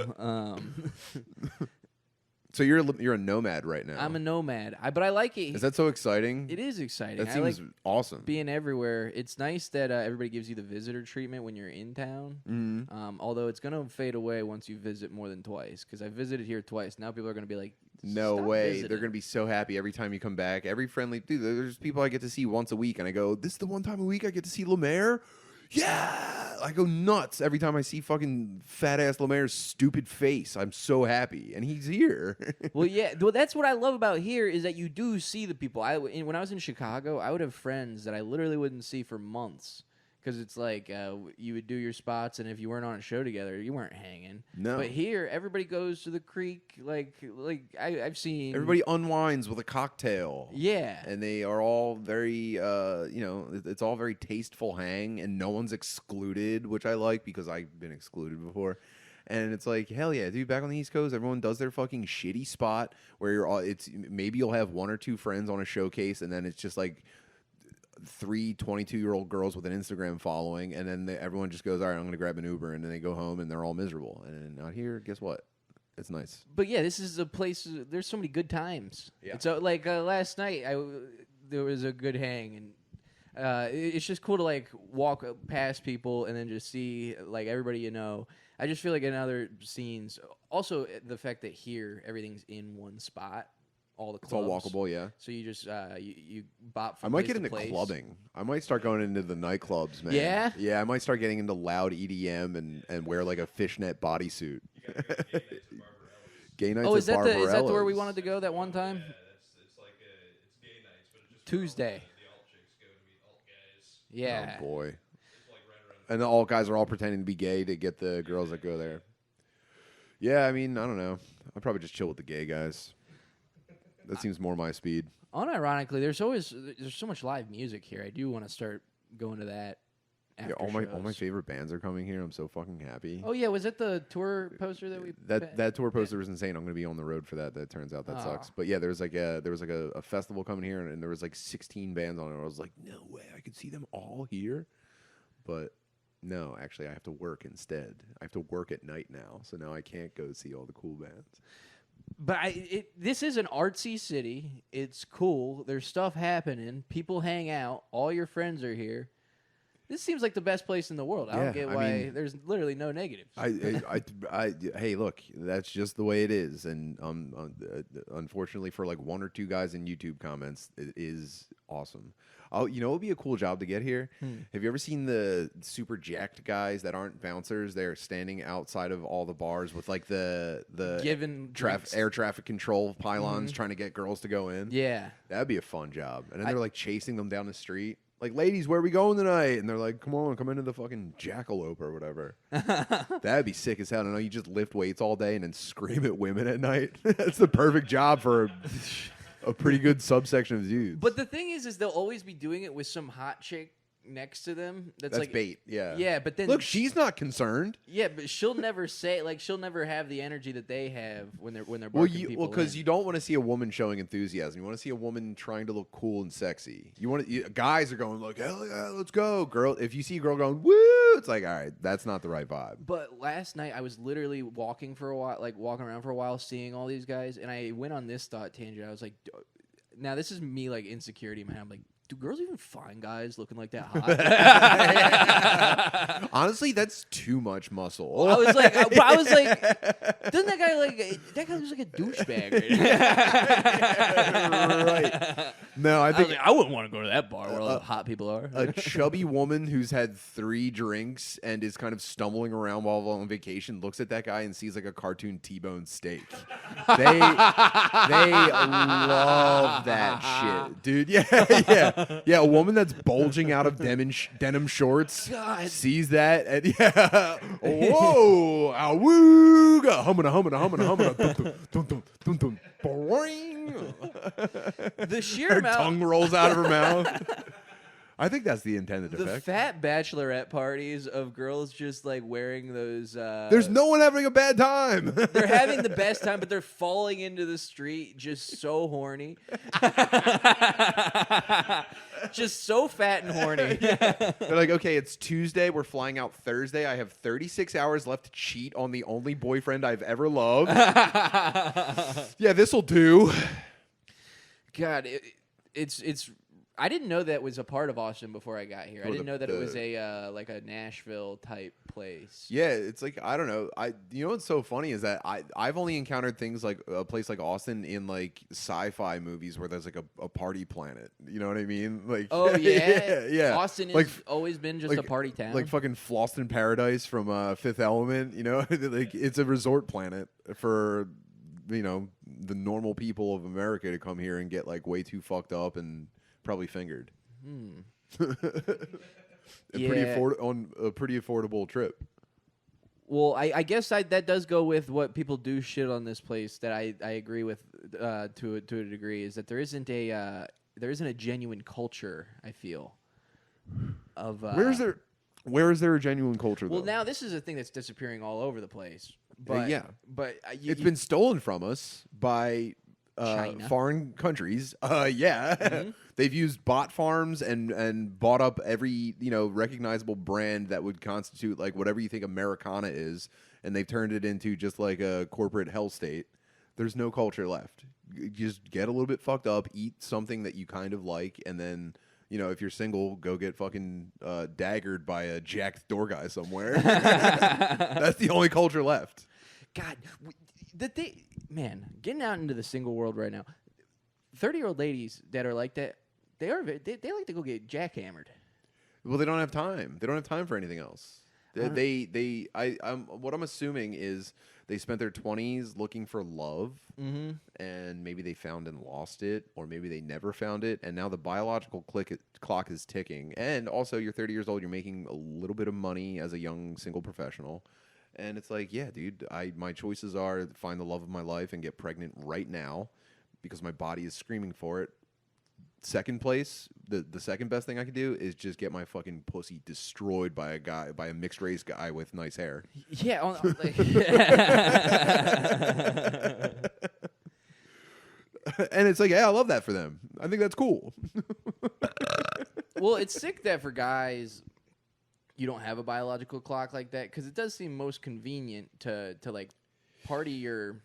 So you're a nomad right now. I'm a nomad, but I like it. Is that so exciting? It is exciting. That I seems like awesome. being everywhere. It's nice that everybody gives you the visitor treatment when you're in town. Mm-hmm. Although it's gonna fade away once you visit more than twice. Because I visited here twice. Now people are gonna be like, no "Stop way. visiting." They're going to be so happy every time you come back. Every friendly dude, there's people I get to see once a week, and I go, this is the one time a week I get to see Lemaire? Yeah! I go nuts every time I see fucking fat-ass Lemaire's stupid face. I'm so happy, and he's here. Well, yeah. Well, that's what I love about here is that you do see the people. When I was in Chicago, I would have friends that I literally wouldn't see for months. Because it's like you would do your spots, and if you weren't on a show together, you weren't hanging. No. But here, everybody goes to the creek. I've seen Everybody unwinds with a cocktail. Yeah. And they are all very, it's all very tasteful hang, and no one's excluded, which I like because I've been excluded before. And it's like, hell yeah, dude, back on the East Coast, everyone does their fucking shitty spot where maybe you'll have one or two friends on a showcase, and then it's just like 3 22-year-old girls with an Instagram following, and then everyone just goes, all right, I'm going to grab an Uber, and then they go home, and they're all miserable. And out here, guess what? It's nice. But yeah, this is a place. There's so many good times. Yeah. So like last night, there was a good hang, and it's just cool to like walk past people and then just see like everybody you know. I just feel like in other scenes, also the fact that here everything's in one spot. All the clubs. It's all walkable, yeah. So you just you bop from I might place get to into place. clubbing. I might start going into the nightclubs, man. Yeah? Yeah, I might start getting into loud EDM and wear like a fishnet bodysuit. Gay nights Oh, at is that the where we Barbarella's. wanted to go that one time? Yeah, it's like it's gay nights, but it's just Tuesday. the alt chicks go to meet alt guys. Yeah. Oh boy. It's like right around. And the alt guys are all pretending to be gay to get the girls that go there. Yeah, I mean, I don't know. I'd probably just chill with the gay guys. That seems more my speed. Unironically, there's so much live music here. I do want to start going to that. Yeah, After all my shows. favorite bands are coming here. I'm so fucking happy. Oh yeah, was it the tour poster that we? That tour poster was insane. I'm gonna be on the road for that. That turns out that sucks. But yeah, there was like a festival coming here, and there was like 16 bands on it. I was like, no way, I could see them all here. But no, actually, I have to work instead. I have to work at night now, so now I can't go see all the cool bands. But this is an artsy city. It's cool. There's stuff happening. People hang out. All your friends are here. This seems like the best place in the world. I don't get why there's literally no negatives. Hey, look, that's just the way it is. And unfortunately, for like one or two guys in YouTube comments, it is awesome. Oh, you know, it would be a cool job to get here. Have you ever seen the super jacked guys that aren't bouncers? They're standing outside of all the bars with like the Given air traffic control pylons trying to get girls to go in. Yeah. That'd be a fun job. And then they're like chasing them down the street. Like, ladies, where are we going tonight? And they're like, come on, come into the fucking jackalope or whatever. That'd be sick as hell. I know you just lift weights all day and then scream at women at night. That's the perfect job for a pretty good subsection of dudes. But the thing is they'll always be doing it with some hot chick next to them. That's like bait. Yeah. Yeah, but then look, she's not concerned. Yeah, but she'll never she'll never have the energy that they have when they're barking people because in. you don't want to see a woman showing enthusiasm. You want to see a woman trying to look cool and sexy. Guys are going like, hell yeah, let's go, girl. If you see a girl going woo, it's like, all right, that's not the right vibe. But last night I was literally walking around for a while, seeing all these guys, and I went on this thought tangent. I was like, now this is me like insecurity in my head. I'm like, do girls even find guys looking like that hot? Honestly, that's too much muscle. I was like, doesn't that guy looks like a douchebag? Right. No, I think I wouldn't want to go to that bar where all the hot people are. a chubby woman who's had 3 drinks and is kind of stumbling around while on vacation looks at that guy and sees like a cartoon T-bone steak. They love that shit, dude. Yeah. Yeah, a woman that's bulging out of denim shorts sees that and whoa, awooga, humana, dum, dum, boing. The sheer Her amount. tongue rolls out of her mouth. I think that's the intended The effect. fat bachelorette parties of girls just like wearing those. There's no one having a bad time. They're having the best time, but they're falling into the street just so horny. Just so fat and horny. They're like, okay, it's Tuesday. We're flying out Thursday. I have 36 hours left to cheat on the only boyfriend I've ever loved. Yeah, this'll do. God, it's. I didn't know that was a part of Austin before I got here. I didn't know that it was a like a Nashville type place. Yeah, it's like I don't know. You know what's so funny is that I've only encountered things like a place like Austin in like sci-fi movies where there's like a party planet. You know what I mean? Like oh yeah, yeah. Austin has like, always been just a party town. Like fucking Lost in Paradise from Fifth Element. You know, like it's a resort planet for the normal people of America to come here and get like way too fucked up and probably fingered. Yeah. On a pretty affordable trip. Well, I guess that does go with what people do shit on this place that I agree with to a degree, is that there isn't a genuine culture, I feel, of Where is there a genuine culture though? Well, now this is a thing that's disappearing all over the place. But yeah. But it's been stolen from us by China. foreign countries. Yeah. Mm-hmm. They've used bot farms and bought up every, recognizable brand that would constitute like whatever you think Americana is, and they've turned it into just like a corporate hell state. There's no culture left. You just get a little bit fucked up, eat something that you kind of like, and then, if you're single, go get fucking daggered by a jacked door guy somewhere. That's the only culture left. God, man, getting out into the single world right now, 30-year-old ladies that are like that, they like to go get jackhammered. Well, they don't have time. They don't have time for anything else. What I'm assuming is they spent their 20s looking for love, and maybe they found and lost it, or maybe they never found it, and now the biological clock is ticking. And also, you're 30 years old, you're making a little bit of money as a young single professional. And it's like, yeah, dude, my choices are find the love of my life and get pregnant right now because my body is screaming for it. Second place, the second best thing I could do is just get my fucking pussy destroyed by a mixed race guy with nice hair. Yeah. And it's like, yeah, I love that for them. I think that's cool. Well, it's sick that for guys, you don't have a biological clock like that, because it does seem most convenient to like party your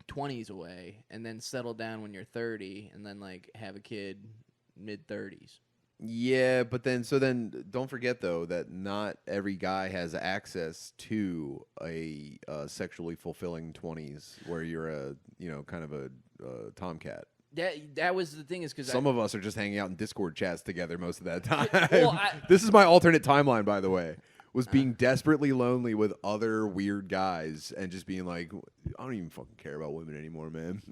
20s away and then settle down when you're 30 and then like have a kid mid-30s. Yeah, but then don't forget though that not every guy has access to a sexually fulfilling 20s where you're a kind of a tomcat. That was the thing, is because some of us are just hanging out in Discord chats together most of that time. Well, this is my alternate timeline, by the way. Was being desperately lonely with other weird guys and just being like, I don't even fucking care about women anymore, man.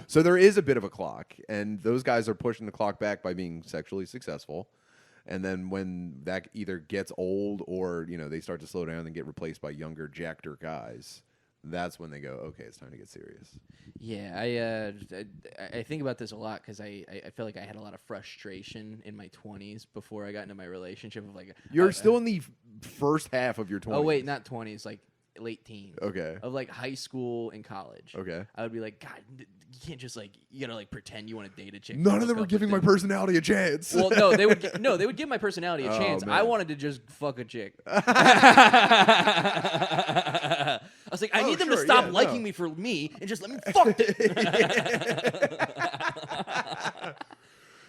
So there is a bit of a clock, and those guys are pushing the clock back by being sexually successful. And then when that either gets old or they start to slow down and get replaced by younger, jackeder guys, that's when they go, okay, it's time to get serious. Yeah, I think about this a lot because I feel like I had a lot of frustration in my 20s before I got into my relationship. Of like, you're still in the first half of your 20s. Oh wait, not 20s, like late teens. Okay. Of like high school and college. Okay. I would be like, God, you can't just like you gotta like pretend you want to date a chick. None of them were giving my personality a chance. Well, no, they would give my personality a chance. Man. I wanted to just fuck a chick. I was like, I need them to stop liking me for me and just let me fuck them.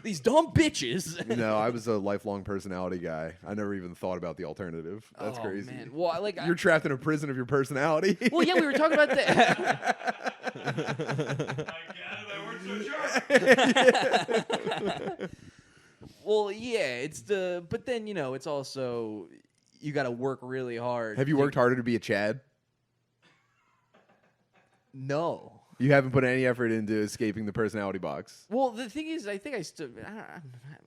These dumb bitches. No, I was a lifelong personality guy. I never even thought about the alternative. That's crazy. Man. Well, like you're trapped in a prison of your personality. Well, yeah, we were talking about that. That works so sharp. Well, yeah, but then it's also you got to work really hard. Have you worked harder to be a Chad? No. You haven't put any effort into escaping the personality box. Well, the thing is, I think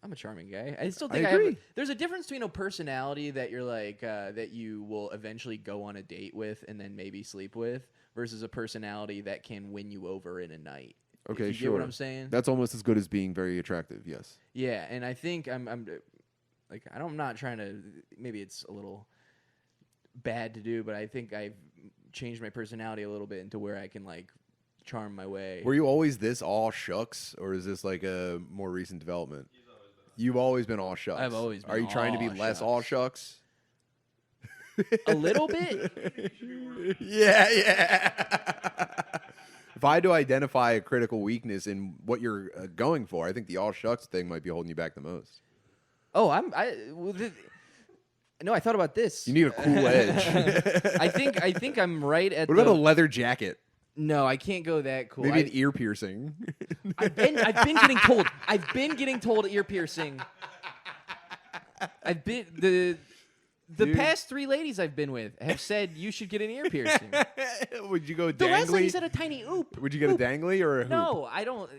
I'm a charming guy. I still think I agree. There's a difference between a personality that you're like that you will eventually go on a date with and then maybe sleep with, versus a personality that can win you over in a night. Okay, you sure. get what I'm saying? That's almost as good as being very attractive. Yes. Yeah, and I think I'm like I'm not trying to. Maybe it's a little bad to do, but I think I've changed my personality a little bit into where I can like charm my way. Were you always this all shucks, or is this like a more recent development? You've always been all shucks. I've always been. Are you trying to be less all shucks? A little bit. Yeah. If I had to identify a critical weakness in what you're going for, I think the all shucks thing might be holding you back the most. Oh, no, I thought about this. You need a cool edge. I think I'm right at. What about a leather jacket? No, I can't go that cool. Maybe an ear piercing. I've been getting told. I've been getting told ear piercing. I've been the past 3 ladies I've been with have said you should get an ear piercing. Would you go dangly? The last lady said a tiny oop. Would you get a dangly or a hoop? No, I don't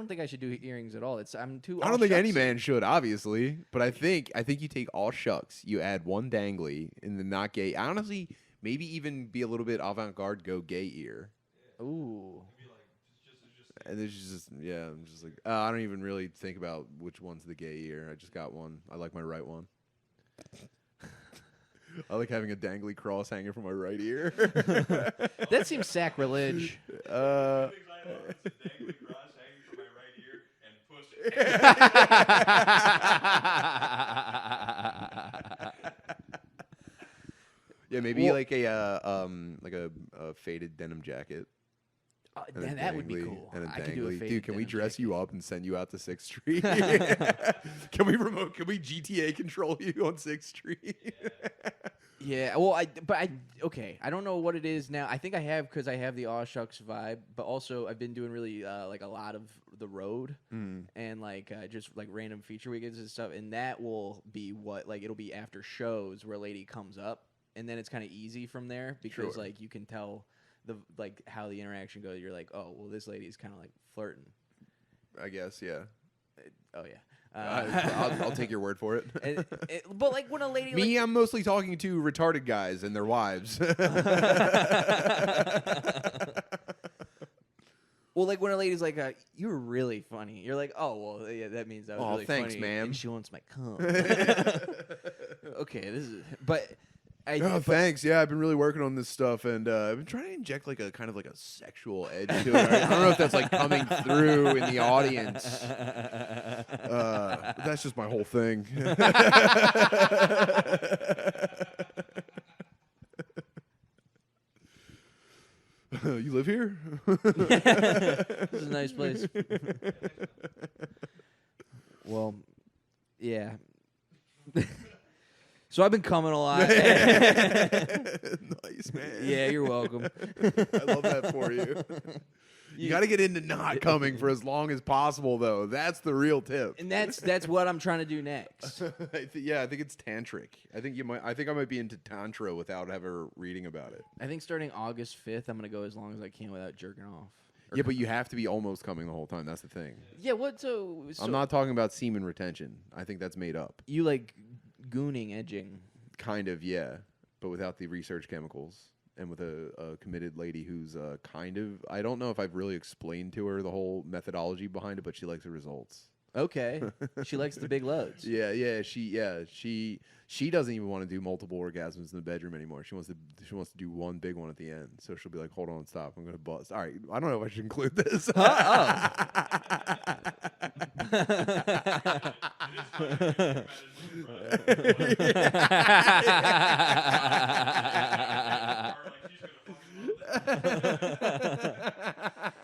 think I should do earrings at all. I'm too. I don't think any man should, obviously. But I think you take all shucks, you add one dangly in the not gay. Honestly, maybe even be a little bit avant-garde, go gay ear. Ooh. And there's just I'm just like I don't even really think about which one's the gay ear. I just got one. I like my right one. I like having a dangly cross hanging from my right ear. That seems sacrilege. Yeah, maybe like a faded denim jacket. Man, that would be cool. And a I could do a dangly. faded Dude, can we denim dress jacket. you up and send you out to 6th Street? Can we GTA control you on 6th Street? Yeah, well, okay. I don't know what it is now. I think I have because I have the aw shucks vibe, but also I've been doing really like a lot of the road and like just like random feature weekends and stuff, and that will be what like it'll be after shows where a lady comes up, and then it's kind of easy from there because like you can tell the like how the interaction goes. You're like, oh, well, this lady's kind of like flirting. I guess, yeah. Oh yeah. I'll take your word for it. But like when a lady Me, I'm mostly talking to retarded guys and their wives. Well, like when a lady's like, "You're really funny," you're like, "Oh, well, yeah, that means I was really thanks, funny." ma'am. And she wants my cum. Okay, this is, but. Thanks. Yeah, I've been really working on this stuff, and I've been trying to inject like a kind of like a sexual edge to it. I don't know if that's like coming through in the audience. That's just my whole thing. You live here? This is a nice place. Well, yeah. So I've been coming a lot. Nice, man. Yeah, you're welcome. I love that for you. You got to get into not coming for as long as possible, though. That's the real tip. And that's what I'm trying to do next. I think it's tantric. I think I might be into tantra without ever reading about it. I think starting August 5th, I'm going to go as long as I can without jerking off. Yeah, but you have to be almost coming the whole time. That's the thing. Yeah, what? So I'm not talking about semen retention. I think that's made up. You like gooning, edging. Kind of, yeah, but without the research chemicals and with a committed lady who's kind of. I don't know if I've really explained to her the whole methodology behind it, but she likes the results. Okay, she likes the big loads. She doesn't even want to do multiple orgasms in the bedroom anymore. She wants to do one big one at the end. So she'll be like, "Hold on, stop. I'm gonna bust." All right, I don't know if I should include this.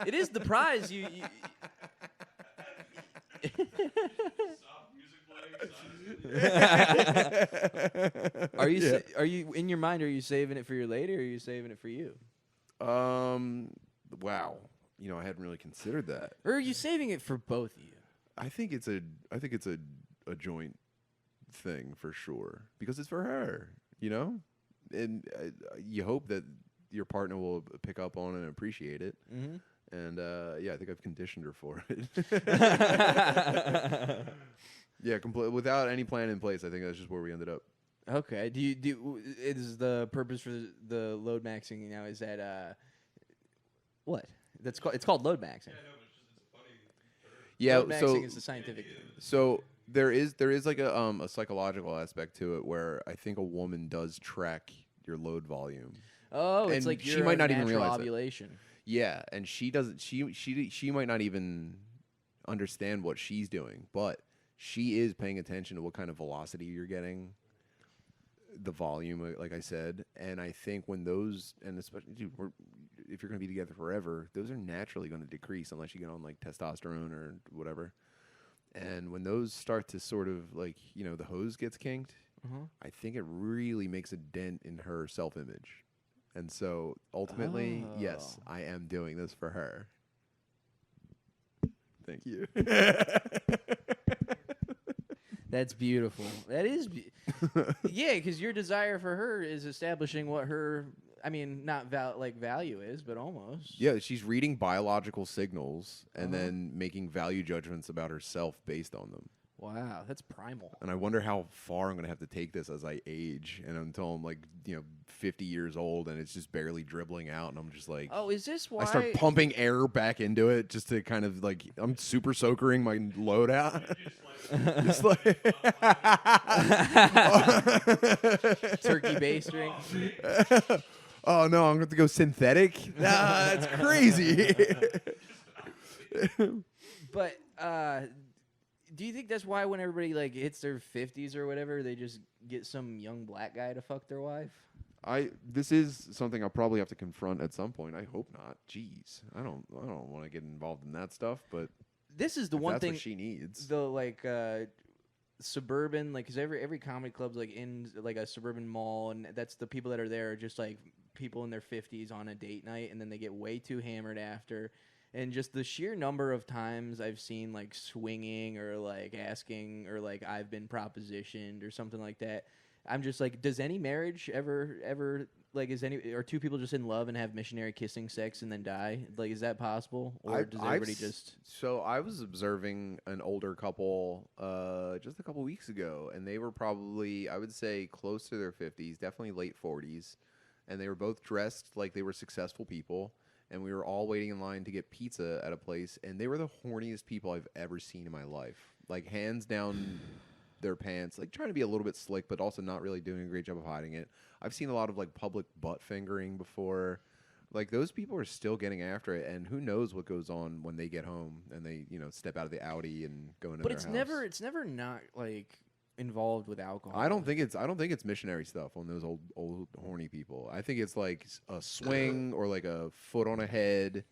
It is the prize you Are you in your mind? Are you saving it for your lady, or are you saving it for you? Wow. I hadn't really considered that. Or are you saving it for both of you? I think it's a joint thing for sure because it's for her, and you hope that your partner will pick up on it and appreciate it. Mm-hmm. And I think I've conditioned her for it. Yeah, without any plan in place. I think that's just where we ended up. Okay. Is the purpose for the load maxing now? Is that what? It's called load maxing. Yeah, no, but Yeah, Load maxing is the scientific. So there is like a psychological aspect to it where I think a woman does track your load volume. Oh, it's And like she your might not even natural realize it. ovulation. Yeah, and she doesn't. She might not even understand what she's doing, but she is paying attention to what kind of velocity you're getting, the volume, like I said. And I think when those, and especially if you're going to be together forever, those are naturally going to decrease unless you get on like testosterone or whatever. And when those start to sort of like, the hose gets kinked, I think it really makes a dent in her self-image. And so ultimately, yes, I am doing this for her. Thank you. That's beautiful. That is, yeah, because your desire for her is establishing what her, I mean, not value is, but almost. Yeah, she's reading biological signals and then making value judgments about herself based on them. Wow, that's primal. And I wonder how far I'm going to have to take this as I age and until I'm like, 50 years old and it's just barely dribbling out and I'm just like, oh, is this why? I start pumping air back into it just to kind of like, I'm super soakering my load out. Just like turkey bass string. Oh no, I'm going to go synthetic. Nah, that's crazy. But do you think that's why when everybody like hits their 50s or whatever, they just get some young black guy to fuck their wife? This is something I'll probably have to confront at some point. I hope not. Jeez, I don't want to get involved in that stuff. But this is the one thing what she needs. The like suburban, like, because every comedy club's like in like a suburban mall, and that's the people that are there are just like people in their 50s on a date night, and then they get way too hammered after. And just the sheer number of times I've seen like swinging or like asking or like I've been propositioned or something like that. I'm just like, does any marriage ever like are two people just in love and have missionary kissing sex and then die? Like, is that possible, or does everybody just? So I was observing an older couple just a couple weeks ago, and they were probably, I would say, close to their 50s, definitely late 40s, and they were both dressed like they were successful people. And we were all waiting in line to get pizza at a place, and they were the horniest people I've ever seen in my life. Like, hands down their pants, like trying to be a little bit slick, but also not really doing a great job of hiding it. I've seen a lot of like public butt fingering before. Like, those people are still getting after it, and who knows what goes on when they get home and they, step out of the Audi and go into their house. But it's never not like involved with alcohol. I don't think it's missionary stuff on those old horny people. I think it's like a swing or like a foot on a head.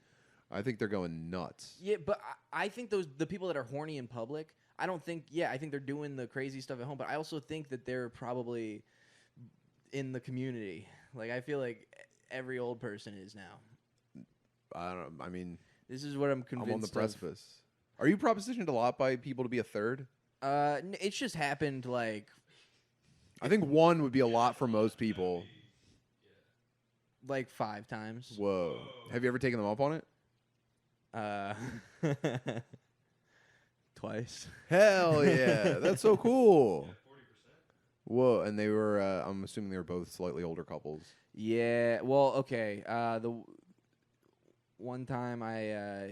I think they're going nuts. Yeah, but I think the people that are horny in public, I think they're doing the crazy stuff at home, but I also think that they're probably in the community. Like, I feel like every old person is now. I mean, this is what I'm convinced. I'm on the precipice. Are you propositioned a lot by people to be a third? It's just happened like. I think one would be a lot for most people. Like 5 times. Whoa! Have you ever taken them up on it? Twice. Hell yeah! That's so cool. Whoa! And they were. I'm assuming they were both slightly older couples. Yeah. Well, okay. The one time I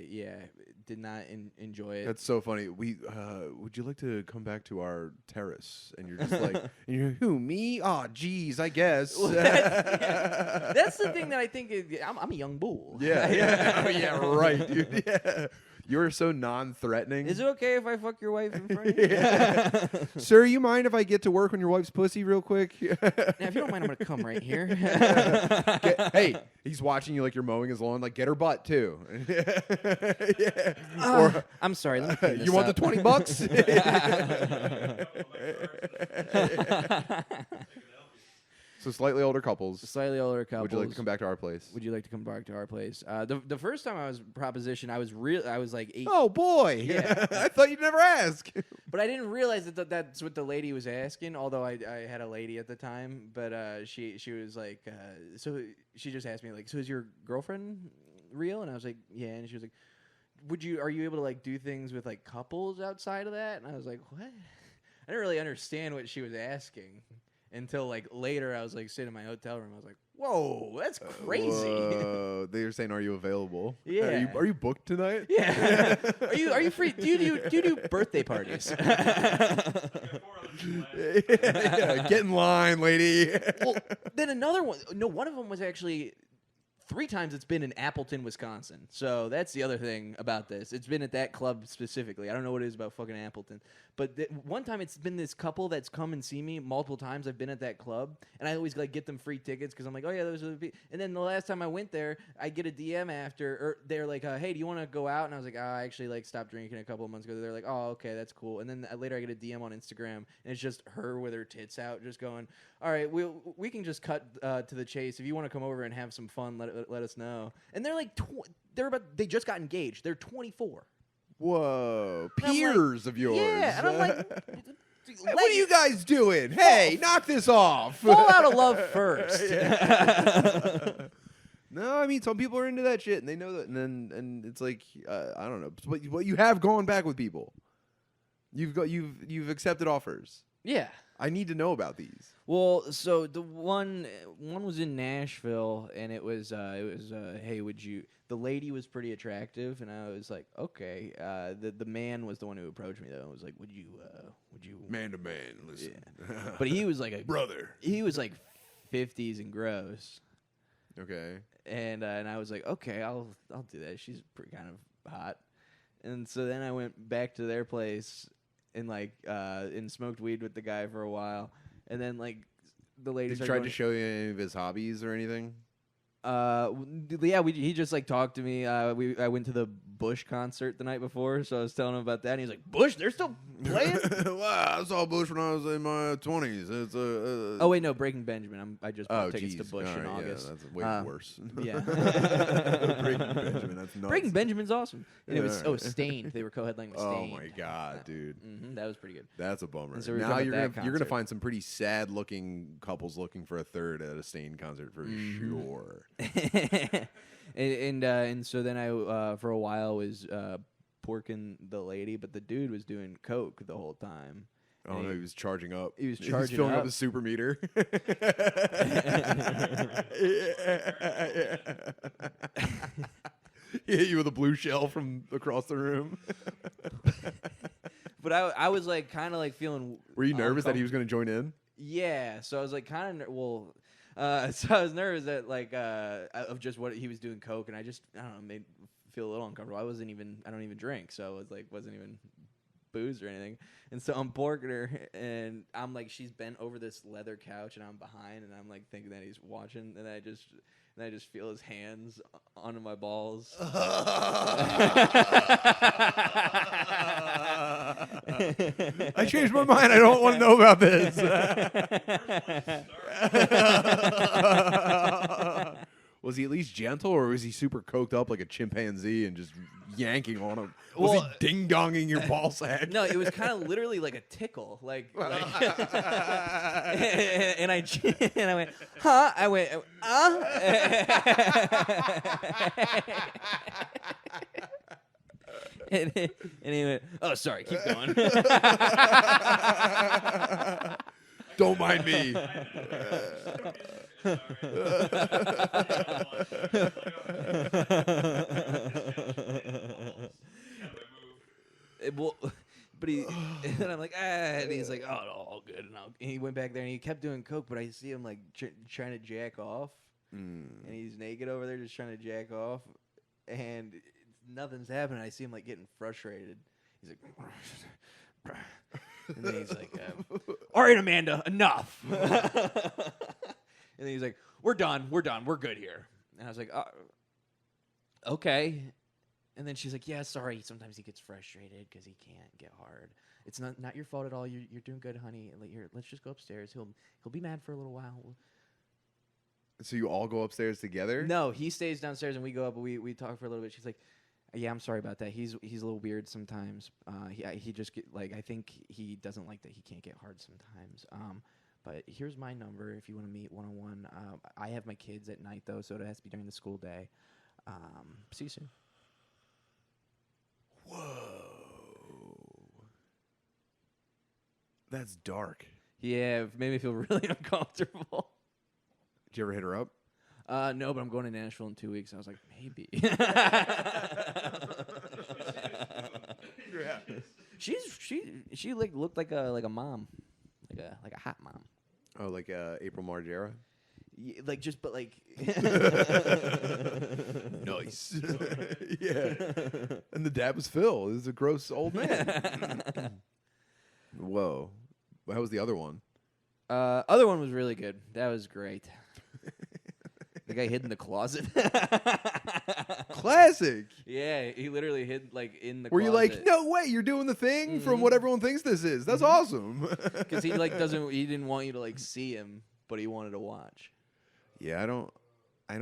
did not enjoy it. That's so funny. We would you like to come back to our terrace? And you're just like, and you're who, me? Oh, geez, I guess. Well, that's the thing that I think I'm a young bull. Yeah, yeah, yeah, right, dude. Yeah. You're so non-threatening. Is it okay if I fuck your wife in front of you? Yeah. Sir, you mind if I get to work on your wife's pussy real quick? Now, if you don't mind, I'm going to come right here. Hey, he's watching you like you're mowing his lawn. Like, get her butt, too. Yeah. Or, I'm sorry. Let me clean this you want up. the $20? So slightly older couples. Slightly older couples. Would you like to come back to our place? Would you like to come back to our place? The first time I was propositioned, I was like 8. Oh boy! Yeah. I thought you'd never ask. But I didn't realize that that's what the lady was asking. Although I had a lady at the time, but she was like, so she just asked me like, so is your girlfriend real? And I was like, yeah. And she was like, are you able to like do things with like couples outside of that? And I was like, what? I didn't really understand what she was asking. Until like later, I was like sitting in my hotel room. I was like, Whoa, that's crazy. Whoa. They were saying, "Are you available? Yeah. Are you booked tonight? Yeah. Are you free? Do you do birthday parties? Yeah, get in line, lady. Well, then another one. No, one of them was actually 3 times it's been in Appleton, Wisconsin. So that's the other thing about this. It's been at that club specifically. I don't know what it is about fucking Appleton. But one time it's been this couple that's come and see me multiple times. I've been at that club. And I always like get them free tickets because I'm like, oh, yeah, those are the And then the last time I went there, I get a DM after. Or they're like, hey, do you want to go out? And I was like, I actually like stopped drinking a couple of months ago. They're like, oh, okay, that's cool. And then later I get a DM on Instagram. And it's just her with her tits out just going, all right, we can just cut to the chase. If you want to come over and have some fun, let us know. And they're like, they just got engaged. They're 24. Whoa, And peers of yours. Yeah, and I'm like, what are you guys doing? Hey, knock this off. Fall out of love first. No, I mean some people are into that shit and they know that, and it's like I don't know, but you have gone back with people. You've accepted offers. Yeah. I need to know about these. Well, so the one was in Nashville, and it was hey, would you? The lady was pretty attractive, and I was like, okay. The man was the one who approached me though. I was like, would you? Man to man, listen. Yeah. But he was like a brother. He was like 50s and gross. Okay. And I was like, okay, I'll do that. She's pretty kind of hot. And so then I went back to their place and and smoked weed with the guy for a while. And then like the lady tried to show you any of his hobbies or anything? Yeah, he just like talked to me. I went to the Bush concert the night before, so I was telling him about that. And he's like, Bush, they're still playing? Wow, I saw Bush when I was in my 20s. It's oh wait, no, Breaking Benjamin. I just bought tickets to Bush in August. Yeah, that's way worse. Yeah, Breaking Benjamin, that's nuts. Breaking Benjamin's awesome. And it was Stained. They were co-headlining with Stained. Oh my god, dude, that was pretty good. That's a bummer. So now you're gonna find some pretty sad looking couples looking for a third at a Stained concert for sure. and so then I for a while was porking the lady, but the dude was doing coke the whole time. Oh no, he was charging up. He was charging filling up up the super meter. He hit you with a blue shell from across the room. But I was like kind of like feeling. Were you nervous that he was going to join in? Yeah, so I was like kind of so I was nervous that of just what he was doing coke, and I don't know, made me feel a little uncomfortable. I don't even drink, so it was like wasn't even booze or anything. And so I'm porking her, and I'm like, she's bent over this leather couch, and I'm behind, and I'm like thinking that he's watching, and I just feel his hands onto my balls. I changed my mind. I don't want to know about this. Was he at least gentle, or was he super coked up like a chimpanzee and just yanking on him? Was he ding-donging your ball sack? No, it was kind of literally like a tickle, and I went, huh? I went, and he went, oh, sorry, keep going. Don't mind me. But and I'm like, and he's like, oh, no, all good. And he went back there and he kept doing coke, but I see him like trying to jack off, and he's naked over there just trying to jack off, and nothing's happening. I see him like getting frustrated. He's like, and then he's like, all right, Amanda, enough. And then he's like, we're done, we're good here. And I was like, okay. And then she's like, yeah, sorry, sometimes he gets frustrated because he can't get hard. It's not your fault at all. You're doing good, honey. Let's just go upstairs. He'll be mad for a little while. So you all go upstairs together? No, he stays downstairs and we go up. And we talk for a little bit. She's like, yeah, I'm sorry about that. He's a little weird sometimes. He just I think he doesn't like that he can't get hard sometimes. But here's my number if you want to meet one-on-one. I have my kids at night though, so it has to be during the school day. See you soon. Whoa. That's dark. Yeah, it made me feel really uncomfortable. Did you ever hit her up? No, but I'm going to Nashville in 2 weeks. I was like, maybe. She like looked like a mom, like a hot mom. Oh, like April Margera. Yeah, like just but like. Nice. Yeah. And the dad was Phil. This is a gross old man. Whoa. How was the other one? Other one was really good. That was great. The guy hid in the closet. Classic. Yeah, he literally hid like in the Were closet. you like, no way, you're doing the thing from what everyone thinks this is. That's awesome. Because he like he didn't want you to like see him, but he wanted to watch. Yeah, I don't, I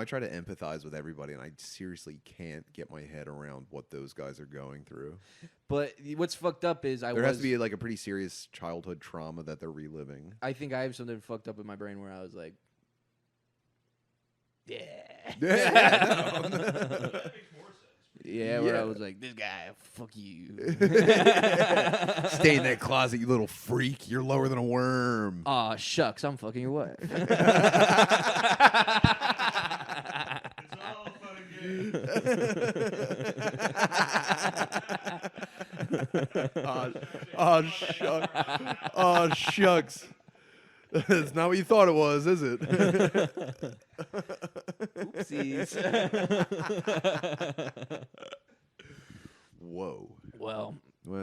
try to empathize with everybody, and I seriously can't get my head around what those guys are going through. But what's fucked up is there has to be like a pretty serious childhood trauma that they're reliving. I think I have something fucked up in my brain where I was like, yeah. Yeah, where I was like, this guy, fuck you. Stay in that closet, you little freak. You're lower than a worm. Aw, shucks, I'm fucking your wife. It's all fun and games. Oh, shucks. That's not what you thought it was, is it? Oopsies. Whoa. Well,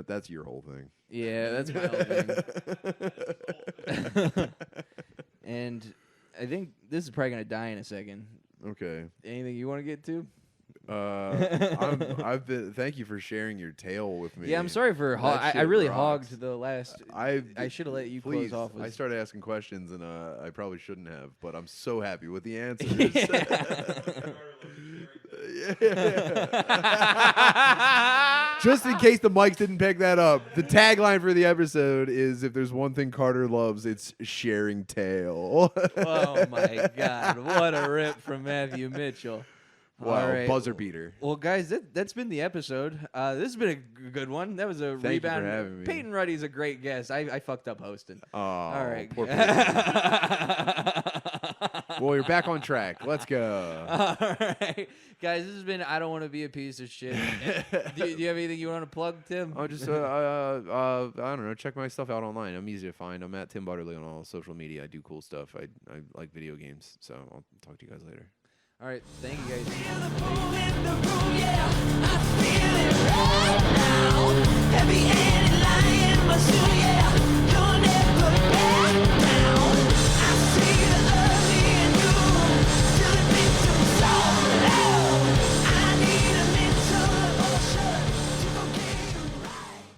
that's your whole thing. yeah, that's my whole thing. And I think this is probably going to die in a second. Okay. Anything you want to get to? Thank you for sharing your tale with me. Yeah, I'm sorry for I really hogged the last. I should have let you close off. I started asking questions and I probably shouldn't have, but I'm so happy with the answers. Just in case the mics didn't pick that up, the tagline for the episode is, if there's one thing Carter loves, it's sharing tale. Oh my God, what a rip from Mathew Mitchell. Wow, right. Buzzer beater. Well, guys, that's been the episode. This has been a good one. That was a Thank rebound. you for having me. Peyton Ruddy's a great guest. I fucked up hosting. Oh, all right. Poor well, you're back on track. Let's go. All right, guys. This has been I Don't Want to Be a Piece of Shit. do you have anything you want to plug, Tim? Oh, just I don't know. Check my stuff out online. I'm easy to find. I'm at Tim Butterly on all social media. I do cool stuff. I like video games. So I'll talk to you guys later. All right, thank you guys. Heavy and lying, my soul, yeah. Don't ever